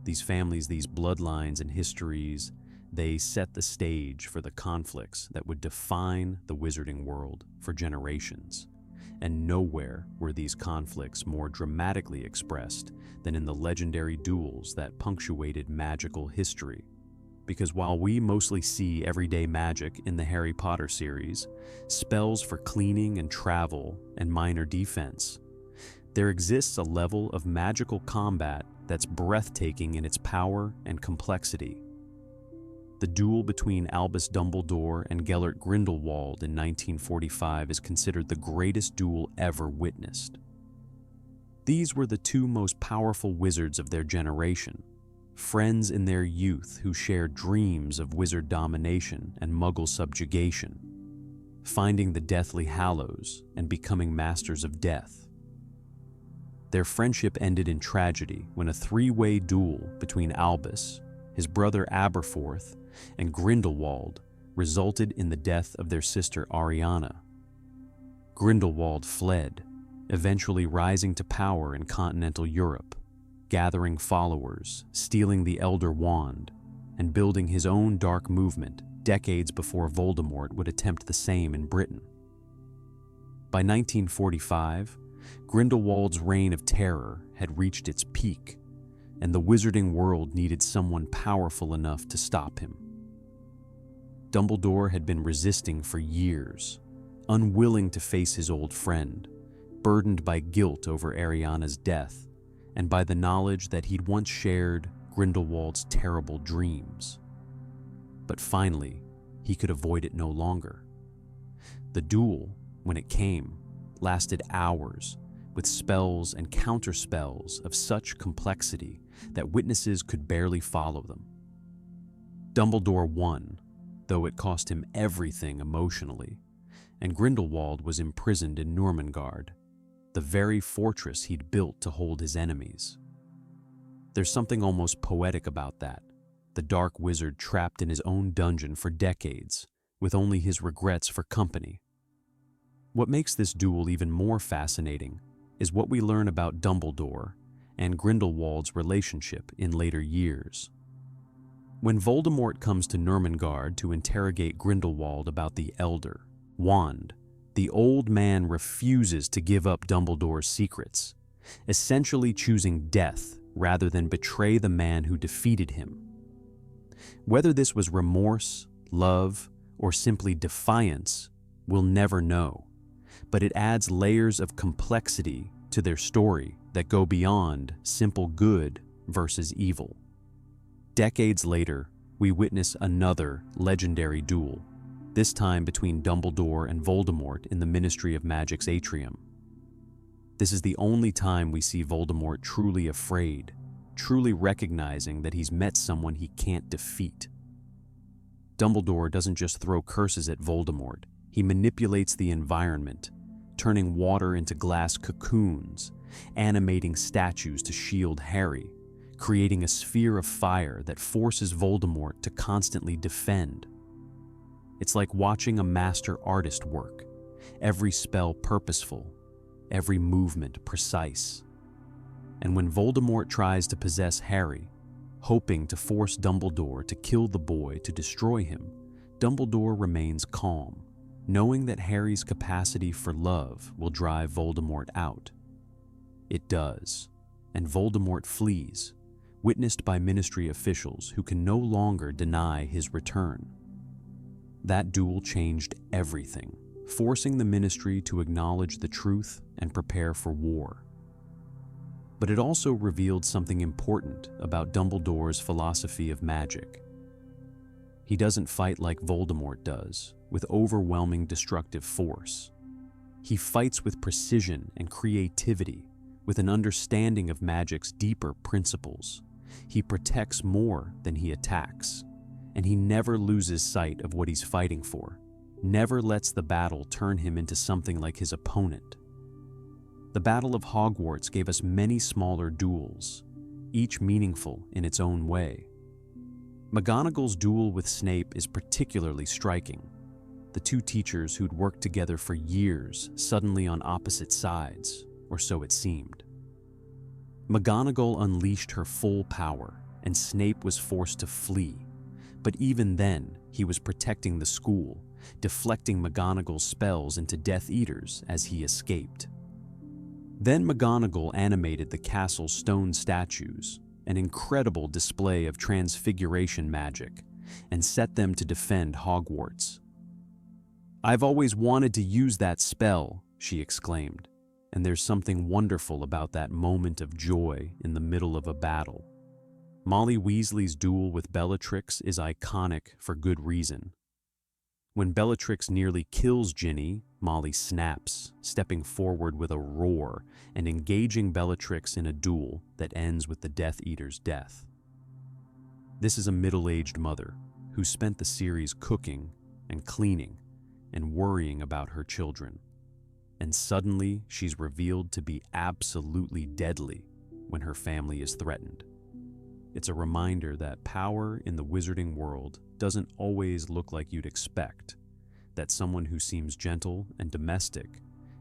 These families, these bloodlines and histories, they set the stage for the conflicts that would define the wizarding world for generations. And nowhere were these conflicts more dramatically expressed than in the legendary duels that punctuated magical history. Because while we mostly see everyday magic in the Harry Potter series, spells for cleaning and travel and minor defense, there exists a level of magical combat that's breathtaking in its power and complexity. The duel between Albus Dumbledore and Gellert Grindelwald in 1945 is considered the greatest duel ever witnessed. These were the two most powerful wizards of their generation, friends in their youth who shared dreams of wizard domination and Muggle subjugation, finding the Deathly Hallows and becoming masters of death. Their friendship ended in tragedy when a three-way duel between Albus, his brother Aberforth, and Grindelwald resulted in the death of their sister Ariana. Grindelwald fled, eventually rising to power in continental Europe, gathering followers, stealing the Elder Wand, and building his own dark movement decades before Voldemort would attempt the same in Britain. By 1945, Grindelwald's reign of terror had reached its peak, and the wizarding world needed someone powerful enough to stop him. Dumbledore had been resisting for years, unwilling to face his old friend, burdened by guilt over Ariana's death, and by the knowledge that he'd once shared Grindelwald's terrible dreams. But finally, he could avoid it no longer. The duel, when it came, lasted hours, with spells and counterspells of such complexity that witnesses could barely follow them. Dumbledore won, though it cost him everything emotionally, and Grindelwald was imprisoned in Normangard, the very fortress he'd built to hold his enemies. There's something almost poetic about that, the dark wizard trapped in his own dungeon for decades, with only his regrets for company. What makes this duel even more fascinating is what we learn about Dumbledore and Grindelwald's relationship in later years. When Voldemort comes to Normangard to interrogate Grindelwald about the Elder Wand, the old man refuses to give up Dumbledore's secrets, essentially choosing death rather than betray the man who defeated him. Whether this was remorse, love, or simply defiance, we'll never know, but it adds layers of complexity to their story that go beyond simple good versus evil. Decades later, we witness another legendary duel, this time between Dumbledore and Voldemort in the Ministry of Magic's atrium. This is the only time we see Voldemort truly afraid, truly recognizing that he's met someone he can't defeat. Dumbledore doesn't just throw curses at Voldemort, he manipulates the environment, turning water into glass cocoons, animating statues to shield Harry, creating a sphere of fire that forces Voldemort to constantly defend. It's like watching a master artist work, every spell purposeful, every movement precise. And when Voldemort tries to possess Harry, hoping to force Dumbledore to kill the boy to destroy him, Dumbledore remains calm, knowing that Harry's capacity for love will drive Voldemort out. It does, and Voldemort flees, witnessed by Ministry officials who can no longer deny his return. That duel changed everything, forcing the Ministry to acknowledge the truth and prepare for war. But it also revealed something important about Dumbledore's philosophy of magic. He doesn't fight like Voldemort does, with overwhelming destructive force. He fights with precision and creativity, with an understanding of magic's deeper principles. He protects more than he attacks, and he never loses sight of what he's fighting for, never lets the battle turn him into something like his opponent. The Battle of Hogwarts gave us many smaller duels, each meaningful in its own way. McGonagall's duel with Snape is particularly striking. The two teachers who'd worked together for years suddenly on opposite sides, or so it seemed. McGonagall unleashed her full power, and Snape was forced to flee. But even then, he was protecting the school, deflecting McGonagall's spells into Death Eaters as he escaped. Then McGonagall animated the castle's stone statues, an incredible display of transfiguration magic, and set them to defend Hogwarts. "I've always wanted to use that spell," she exclaimed, and there's something wonderful about that moment of joy in the middle of a battle. Molly Weasley's duel with Bellatrix is iconic for good reason. When Bellatrix nearly kills Ginny, Molly snaps, stepping forward with a roar and engaging Bellatrix in a duel that ends with the Death Eater's death. This is a middle-aged mother who spent the series cooking and cleaning and worrying about her children. And suddenly, she's revealed to be absolutely deadly when her family is threatened. It's a reminder that power in the wizarding world doesn't always look like you'd expect, that someone who seems gentle and domestic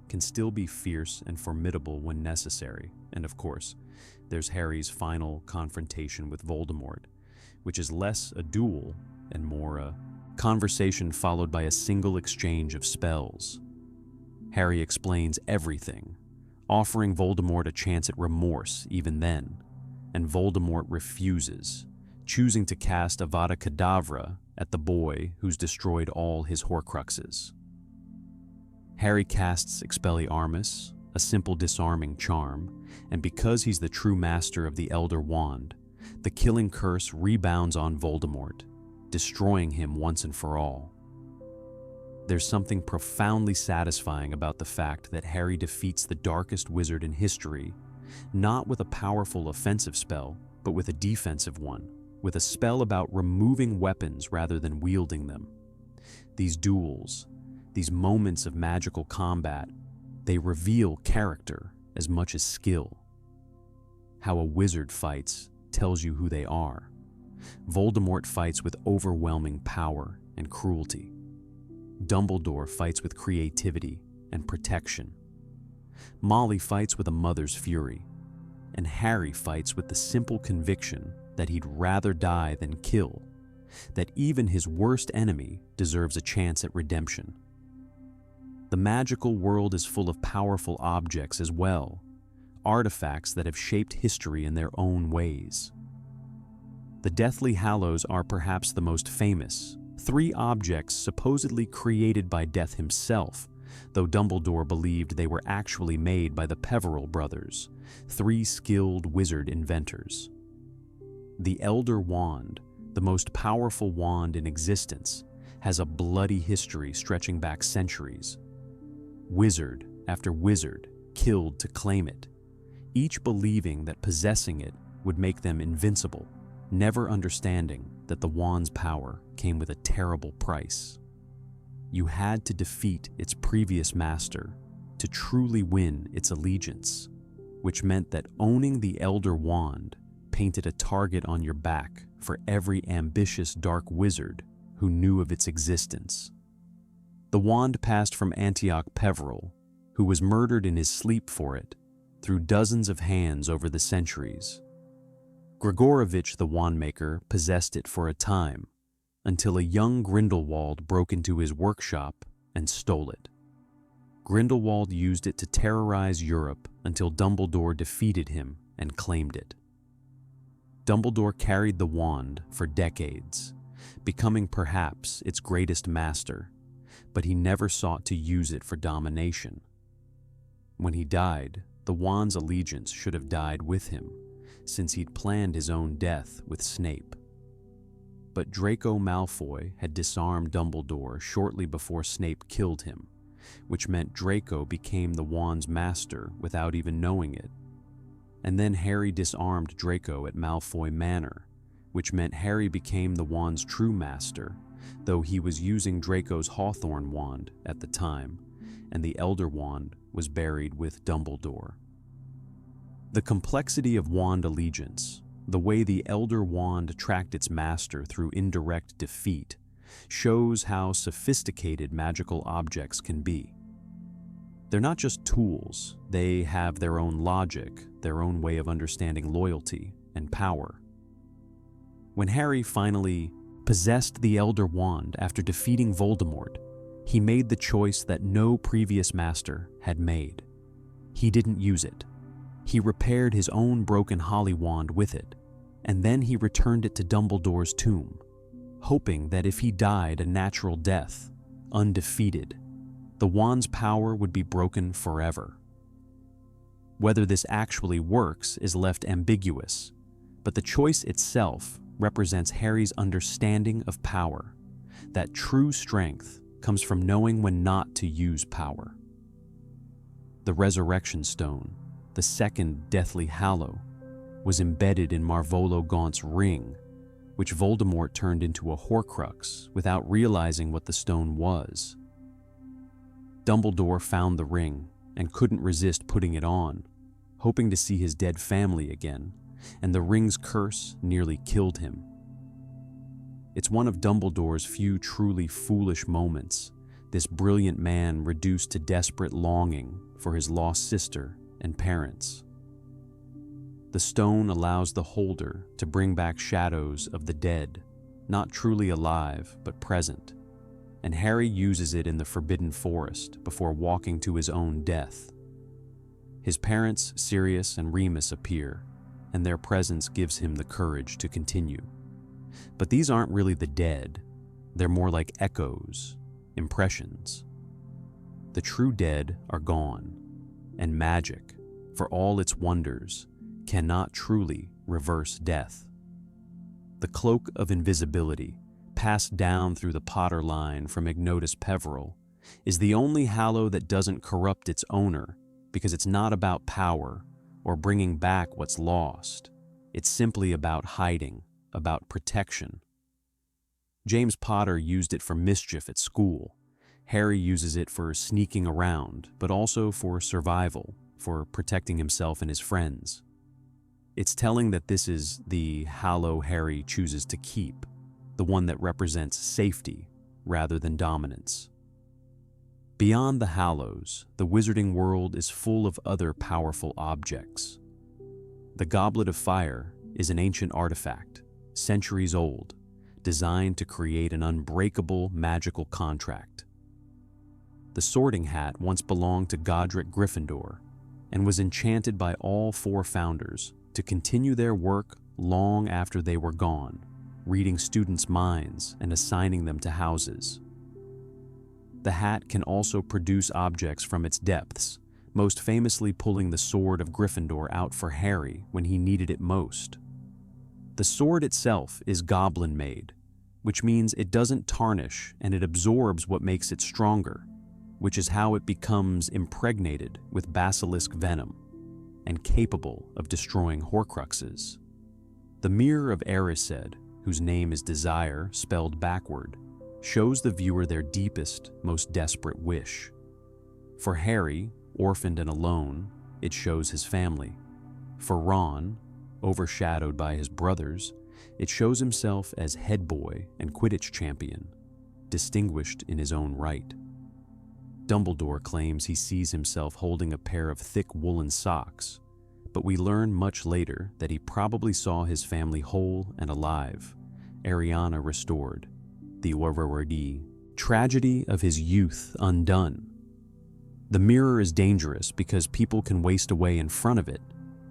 can still be fierce and formidable when necessary. And of course, there's Harry's final confrontation with Voldemort, which is less a duel and more a conversation followed by a single exchange of spells. Harry explains everything, offering Voldemort a chance at remorse even then, and Voldemort refuses, choosing to cast Avada Kedavra at the boy who's destroyed all his Horcruxes. Harry casts Expelliarmus, a simple disarming charm, and because he's the true master of the Elder Wand, the killing curse rebounds on Voldemort, destroying him once and for all. There's something profoundly satisfying about the fact that Harry defeats the darkest wizard in history, not with a powerful offensive spell, but with a defensive one, with a spell about removing weapons rather than wielding them. These duels, these moments of magical combat, they reveal character as much as skill. How a wizard fights tells you who they are. Voldemort fights with overwhelming power and cruelty. Dumbledore fights with creativity and protection. Molly fights with a mother's fury, and Harry fights with the simple conviction that he'd rather die than kill, that even his worst enemy deserves a chance at redemption. The magical world is full of powerful objects as well, artifacts that have shaped history in their own ways. The Deathly Hallows are perhaps the most famous, 3 objects supposedly created by Death himself, though Dumbledore believed they were actually made by the Peverell brothers, 3 skilled wizard inventors. The Elder Wand, the most powerful wand in existence, has a bloody history stretching back centuries. Wizard after wizard killed to claim it, each believing that possessing it would make them invincible, never understanding that the wand's power came with a terrible price. You had to defeat its previous master to truly win its allegiance, which meant that owning the Elder Wand painted a target on your back for every ambitious dark wizard who knew of its existence. The wand passed from Antioch Peverell, who was murdered in his sleep for it, through dozens of hands over the centuries. Gregorovitch the Wandmaker possessed it for a time, until a young Grindelwald broke into his workshop and stole it. Grindelwald used it to terrorize Europe until Dumbledore defeated him and claimed it. Dumbledore carried the wand for decades, becoming perhaps its greatest master, but he never sought to use it for domination. When he died, The wand's allegiance should have died with him, since he'd planned his own death with Snape. But Draco Malfoy had disarmed Dumbledore shortly before Snape killed him, which meant Draco became the wand's master without even knowing it. And then Harry disarmed Draco at Malfoy Manor, which meant Harry became the wand's true master, though he was using Draco's Hawthorn wand at the time, and the Elder Wand was buried with Dumbledore. The complexity of wand allegiance, the way the Elder Wand tracked its master through indirect defeat, shows how sophisticated magical objects can be. They're not just tools, they have their own logic, their own way of understanding loyalty and power. When Harry finally possessed the Elder Wand after defeating Voldemort, he made the choice that no previous master had made. He didn't use it. He repaired his own broken Holly Wand with it, and then he returned it to Dumbledore's tomb, hoping that if he died a natural death, undefeated, the wand's power would be broken forever. Whether this actually works is left ambiguous, but the choice itself represents Harry's understanding of power, that true strength comes from knowing when not to use power. The Resurrection Stone, the second Deathly Hallow, was embedded in Marvolo Gaunt's ring, which Voldemort turned into a Horcrux without realizing what the stone was. Dumbledore found the ring and couldn't resist putting it on, hoping to see his dead family again, and the ring's curse nearly killed him. It's one of Dumbledore's few truly foolish moments, this brilliant man reduced to desperate longing for his lost sister and parents. The stone allows the holder to bring back shadows of the dead, not truly alive but present, and Harry uses it in the Forbidden Forest before walking to his own death. His parents, Sirius and Remus, appear, and their presence gives him the courage to continue. But these aren't really the dead. They're more like echoes, impressions. The true dead are gone, and magic, for all its wonders, cannot truly reverse death. The cloak of invisibility, passed down through the Potter line from Ignotus Peverell, is the only hallow that doesn't corrupt its owner, because it's not about power or bringing back what's lost. It's simply about hiding, about protection. James Potter used it for mischief at school. Harry uses it for sneaking around, but also for survival, for protecting himself and his friends. It's telling that this is the hallow Harry chooses to keep, the one that represents safety rather than dominance. Beyond the hallows, the wizarding world is full of other powerful objects. The Goblet of Fire is an ancient artifact, centuries old, designed to create an unbreakable magical contract. The Sorting Hat once belonged to Godric Gryffindor and was enchanted by all four founders to continue their work long after they were gone, reading students' minds and assigning them to houses. The hat can also produce objects from its depths, most famously pulling the Sword of Gryffindor out for Harry when he needed it most. The sword itself is goblin-made, which means it doesn't tarnish and it absorbs what makes it stronger, which is how it becomes impregnated with basilisk venom and capable of destroying Horcruxes. The Mirror of Erised, whose name is Desire spelled backward, shows the viewer their deepest, most desperate wish. For Harry, orphaned and alone, it shows his family. For Ron, overshadowed by his brothers, it shows himself as head boy and Quidditch champion, distinguished in his own right. Dumbledore claims he sees himself holding a pair of thick woolen socks, but we learn much later that he probably saw his family whole and alive, Ariana restored, the tragedy of his youth undone. The mirror is dangerous because people can waste away in front of it,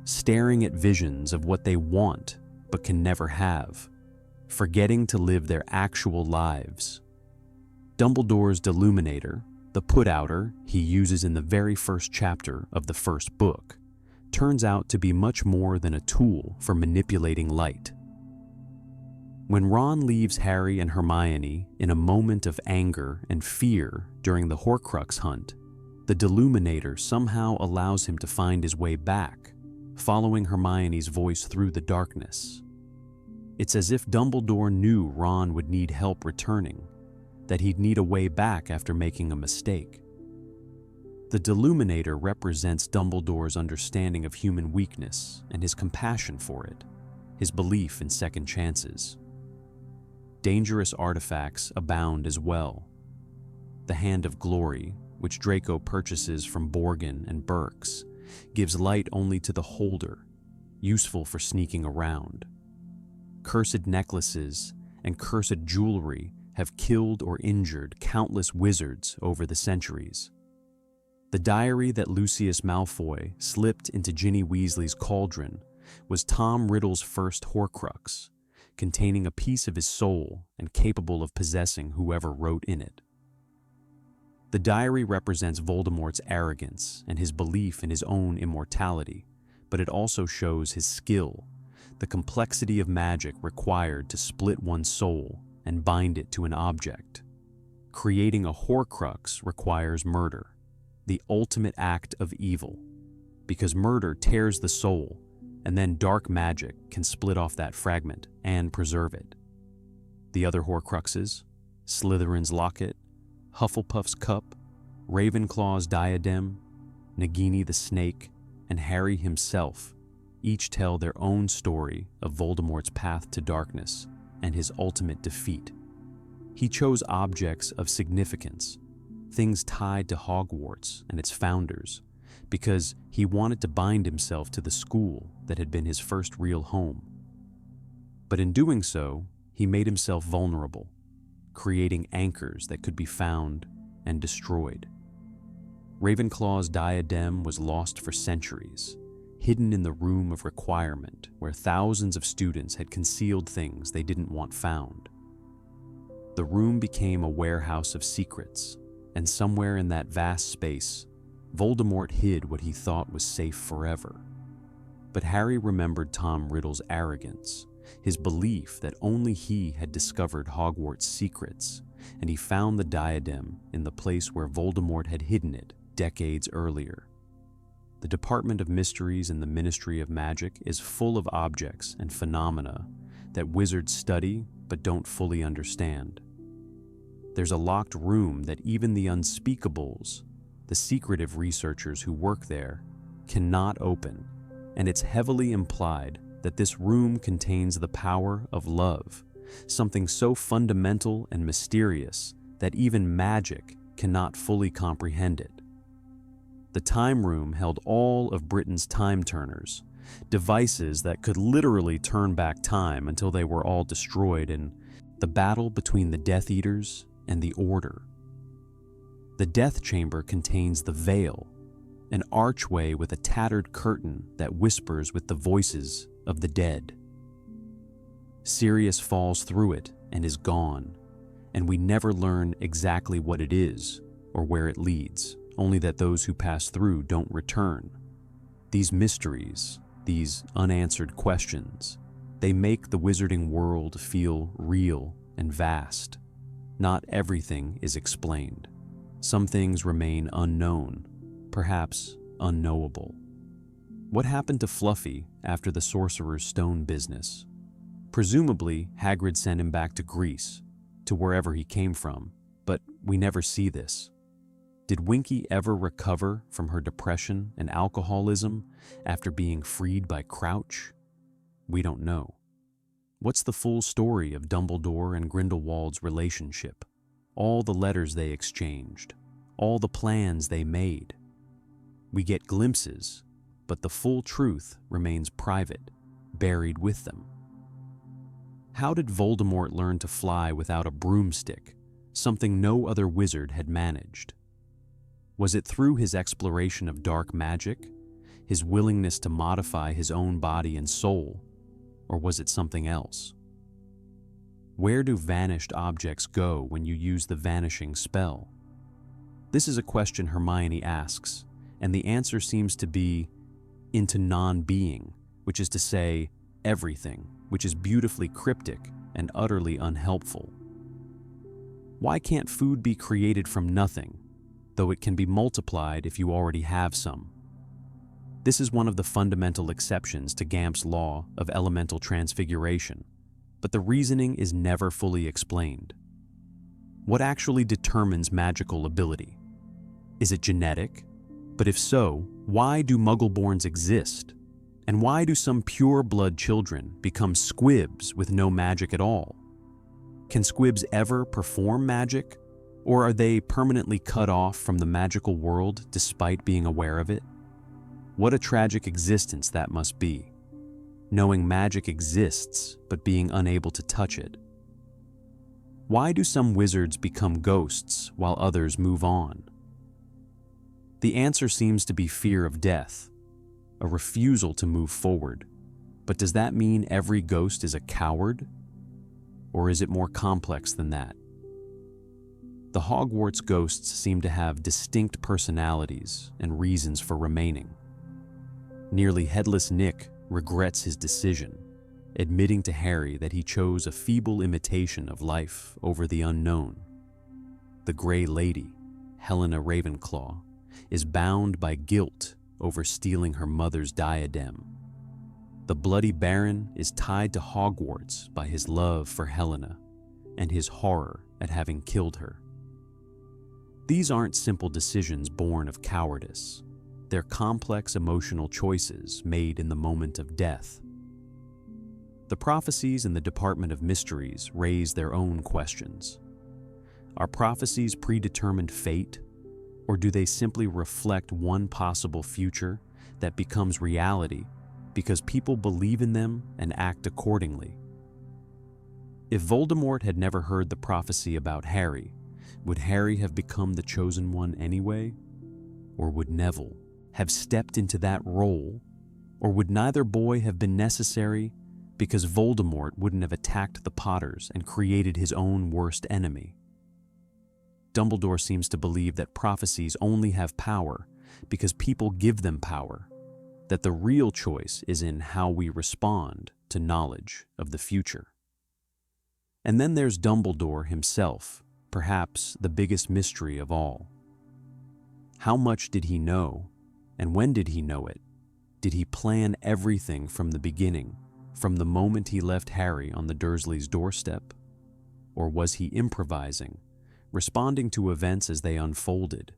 staring at visions of what they want but can never have, forgetting to live their actual lives. Dumbledore's Deluminator, the put-outer he uses in the very first chapter of the first book, turns out to be much more than a tool for manipulating light. When Ron leaves Harry and Hermione in a moment of anger and fear during the Horcrux hunt, the Deluminator somehow allows him to find his way back, following Hermione's voice through the darkness. It's as if Dumbledore knew Ron would need help returning, that he'd need a way back after making a mistake. The Deluminator represents Dumbledore's understanding of human weakness and his compassion for it, his belief in second chances. Dangerous artifacts abound as well. The Hand of Glory, which Draco purchases from Borgin and Burks, gives light only to the holder, useful for sneaking around. Cursed necklaces and cursed jewelry have killed or injured countless wizards over the centuries. The diary that Lucius Malfoy slipped into Ginny Weasley's cauldron was Tom Riddle's first Horcrux, containing a piece of his soul and capable of possessing whoever wrote in it. The diary represents Voldemort's arrogance and his belief in his own immortality, but it also shows his skill, the complexity of magic required to split one's soul and bind it to an object. Creating a Horcrux requires murder, the ultimate act of evil, because murder tears the soul, and then dark magic can split off that fragment and preserve it. The other Horcruxes, Slytherin's locket, Hufflepuff's cup, Ravenclaw's diadem, Nagini the snake, and Harry himself, each tell their own story of Voldemort's path to darkness and his ultimate defeat. He chose objects of significance, things tied to Hogwarts and its founders, because he wanted to bind himself to the school that had been his first real home. But in doing so, he made himself vulnerable, creating anchors that could be found and destroyed. Ravenclaw's diadem was lost for centuries, hidden in the room of requirement where thousands of students had concealed things they didn't want found. The room became a warehouse of secrets, and somewhere in that vast space, Voldemort hid what he thought was safe forever. But Harry remembered Tom Riddle's arrogance, his belief that only he had discovered Hogwarts' secrets, and he found the diadem in the place where Voldemort had hidden it decades earlier. The Department of Mysteries in the Ministry of Magic is full of objects and phenomena that wizards study but don't fully understand. There's a locked room that even the unspeakables, the secretive researchers who work there, cannot open, and it's heavily implied that this room contains the power of love, something so fundamental and mysterious that even magic cannot fully comprehend it. The time room held all of Britain's time turners, devices that could literally turn back time until they were all destroyed in the battle between the Death Eaters and the Order. The Death Chamber contains the Veil, an archway with a tattered curtain that whispers with the voices of the dead. Sirius falls through it and is gone, and we never learn exactly what it is or where it leads, only that those who pass through don't return. These mysteries, these unanswered questions, they make the wizarding world feel real and vast. Not everything is explained. Some things remain unknown, perhaps unknowable. What happened to Fluffy after the Sorcerer's Stone business? Presumably, Hagrid sent him back to Greece, to wherever he came from, but we never see this. Did Winky ever recover from her depression and alcoholism after being freed by Crouch? We don't know. What's the full story of Dumbledore and Grindelwald's relationship? All the letters they exchanged, all the plans they made. We get glimpses, but the full truth remains private, buried with them. How did Voldemort learn to fly without a broomstick, something no other wizard had managed? Was it through his exploration of dark magic, his willingness to modify his own body and soul, or was it something else? Where do vanished objects go when you use the vanishing spell? This is a question Hermione asks, and the answer seems to be into non-being, which is to say, everything, which is beautifully cryptic and utterly unhelpful. Why can't food be created from nothing, though it can be multiplied if you already have some? This is one of the fundamental exceptions to Gamp's law of elemental transfiguration, but the reasoning is never fully explained. What actually determines magical ability? Is it genetic? But if so, why do Muggle-borns exist? And why do some pure-blood children become squibs with no magic at all? Can squibs ever perform magic, or are they permanently cut off from the magical world despite being aware of it? What a tragic existence that must be, knowing magic exists but being unable to touch it. Why do some wizards become ghosts while others move on? The answer seems to be fear of death, a refusal to move forward. But does that mean every ghost is a coward? Or is it more complex than that? The Hogwarts ghosts seem to have distinct personalities and reasons for remaining. Nearly headless Nick regrets his decision, admitting to Harry that he chose a feeble imitation of life over the unknown. The Grey Lady, Helena Ravenclaw, is bound by guilt over stealing her mother's diadem. The Bloody Baron is tied to Hogwarts by his love for Helena and his horror at having killed her. These aren't simple decisions born of cowardice. They're complex emotional choices made in the moment of death. The prophecies in the Department of Mysteries raise their own questions. Are prophecies predetermined fate, or do they simply reflect one possible future that becomes reality because people believe in them and act accordingly? If Voldemort had never heard the prophecy about Harry, would Harry have become the chosen one anyway? Or would Neville have stepped into that role? Or would neither boy have been necessary because Voldemort wouldn't have attacked the Potters and created his own worst enemy? Dumbledore seems to believe that prophecies only have power because people give them power, that the real choice is in how we respond to knowledge of the future. And then there's Dumbledore himself, perhaps the biggest mystery of all. How much did he know, and when did he know it? Did he plan everything from the beginning, from the moment he left Harry on the Dursleys' doorstep? Or was he improvising, responding to events as they unfolded?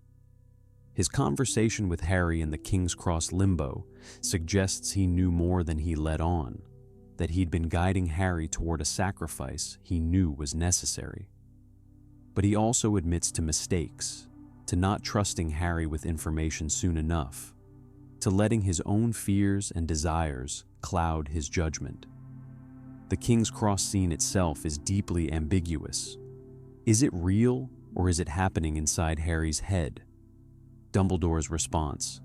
His conversation with Harry in the King's Cross limbo suggests he knew more than he let on, that he'd been guiding Harry toward a sacrifice he knew was necessary. But he also admits to mistakes, to not trusting Harry with information soon enough, to letting his own fears and desires cloud his judgment. The King's Cross scene itself is deeply ambiguous. Is it real, or is it happening inside Harry's head? Dumbledore's response: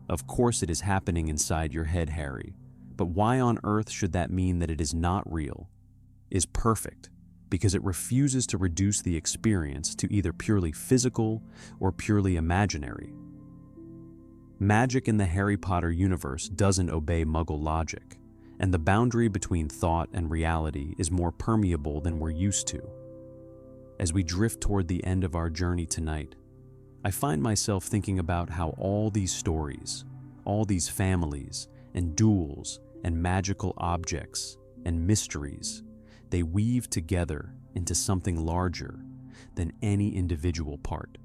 "Of course it is happening inside your head, Harry, but why on earth should that mean that it is not real, is perfect, because it refuses to reduce the experience to either purely physical or purely imaginary." Magic in the Harry Potter universe doesn't obey Muggle logic, and the boundary between thought and reality is more permeable than we're used to. As we drift toward the end of our journey tonight, I find myself thinking about how all these stories, all these families and duels and magical objects and mysteries, they weave together into something larger than any individual part.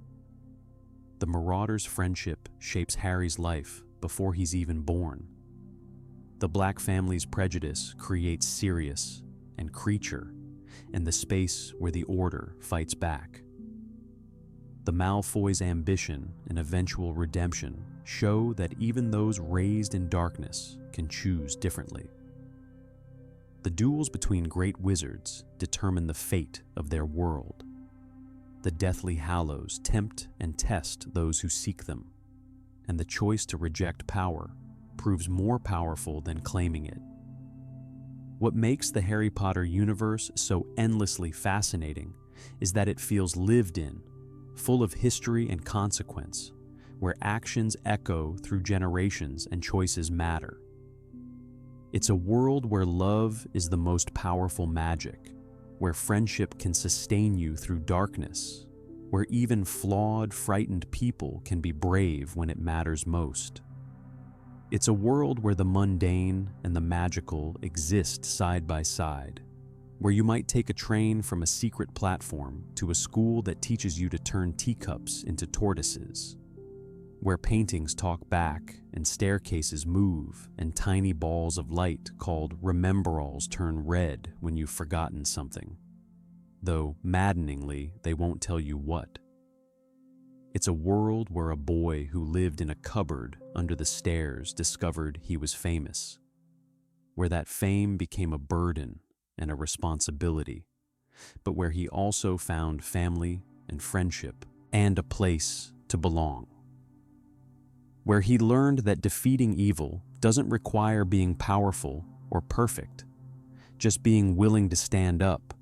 The Marauder's friendship shapes Harry's life before he's even born. The Black family's prejudice creates Sirius and Creature and the space where the Order fights back. The Malfoys' ambition and eventual redemption show that even those raised in darkness can choose differently. The duels between great wizards determine the fate of their world. The Deathly Hallows tempt and test those who seek them, and the choice to reject power proves more powerful than claiming it. What makes the Harry Potter universe so endlessly fascinating is that it feels lived in, full of history and consequence, where actions echo through generations and choices matter. It's a world where love is the most powerful magic, where friendship can sustain you through darkness, where even flawed, frightened people can be brave when it matters most. It's a world where the mundane and the magical exist side by side, where you might take a train from a secret platform to a school that teaches you to turn teacups into tortoises, where paintings talk back and staircases move and tiny balls of light called rememberalls turn red when you've forgotten something, though maddeningly they won't tell you what. It's a world where a boy who lived in a cupboard under the stairs discovered he was famous, where that fame became a burden and a responsibility, but where he also found family and friendship and a place to belong, where he learned that defeating evil doesn't require being powerful or perfect, just being willing to stand up,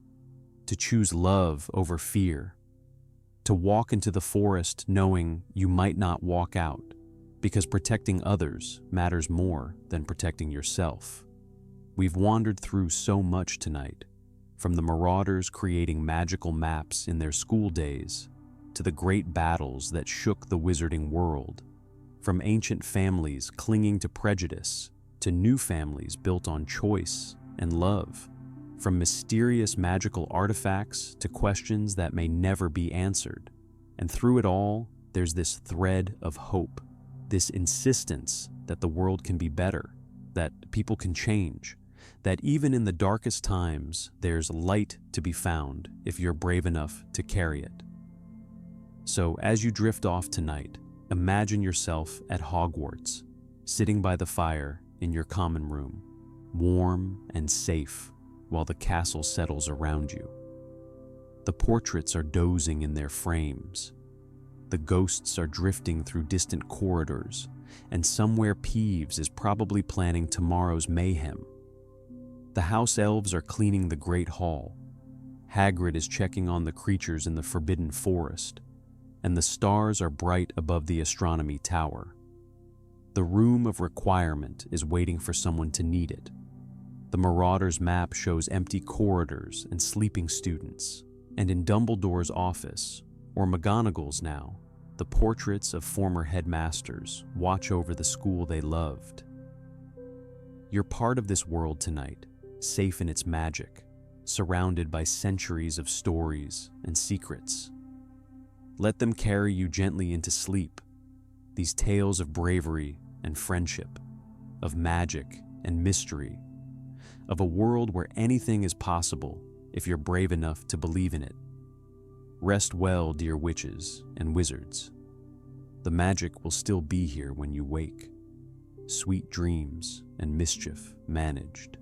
to choose love over fear, to walk into the forest knowing you might not walk out, because protecting others matters more than protecting yourself. We've wandered through so much tonight, from the marauders creating magical maps in their school days, to the great battles that shook the wizarding world, from ancient families clinging to prejudice to new families built on choice and love, from mysterious magical artifacts to questions that may never be answered. And through it all, there's this thread of hope, this insistence that the world can be better, that people can change, that even in the darkest times, there's light to be found if you're brave enough to carry it. So as you drift off tonight, imagine yourself at Hogwarts, sitting by the fire in your common room, warm and safe, while the castle settles around you. The portraits are dozing in their frames. The ghosts are drifting through distant corridors, and somewhere Peeves is probably planning tomorrow's mayhem. The house elves are cleaning the great hall. Hagrid is checking on the creatures in the forbidden forest, and the stars are bright above the astronomy tower. The room of requirement is waiting for someone to need it. The Marauder's map shows empty corridors and sleeping students, and in Dumbledore's office, or McGonagall's now, the portraits of former headmasters watch over the school they loved. You're part of this world tonight, safe in its magic, surrounded by centuries of stories and secrets. Let them carry you gently into sleep, these tales of bravery and friendship, of magic and mystery, of a world where anything is possible if you're brave enough to believe in it. Rest well, dear witches and wizards. The magic will still be here when you wake. Sweet dreams and mischief managed.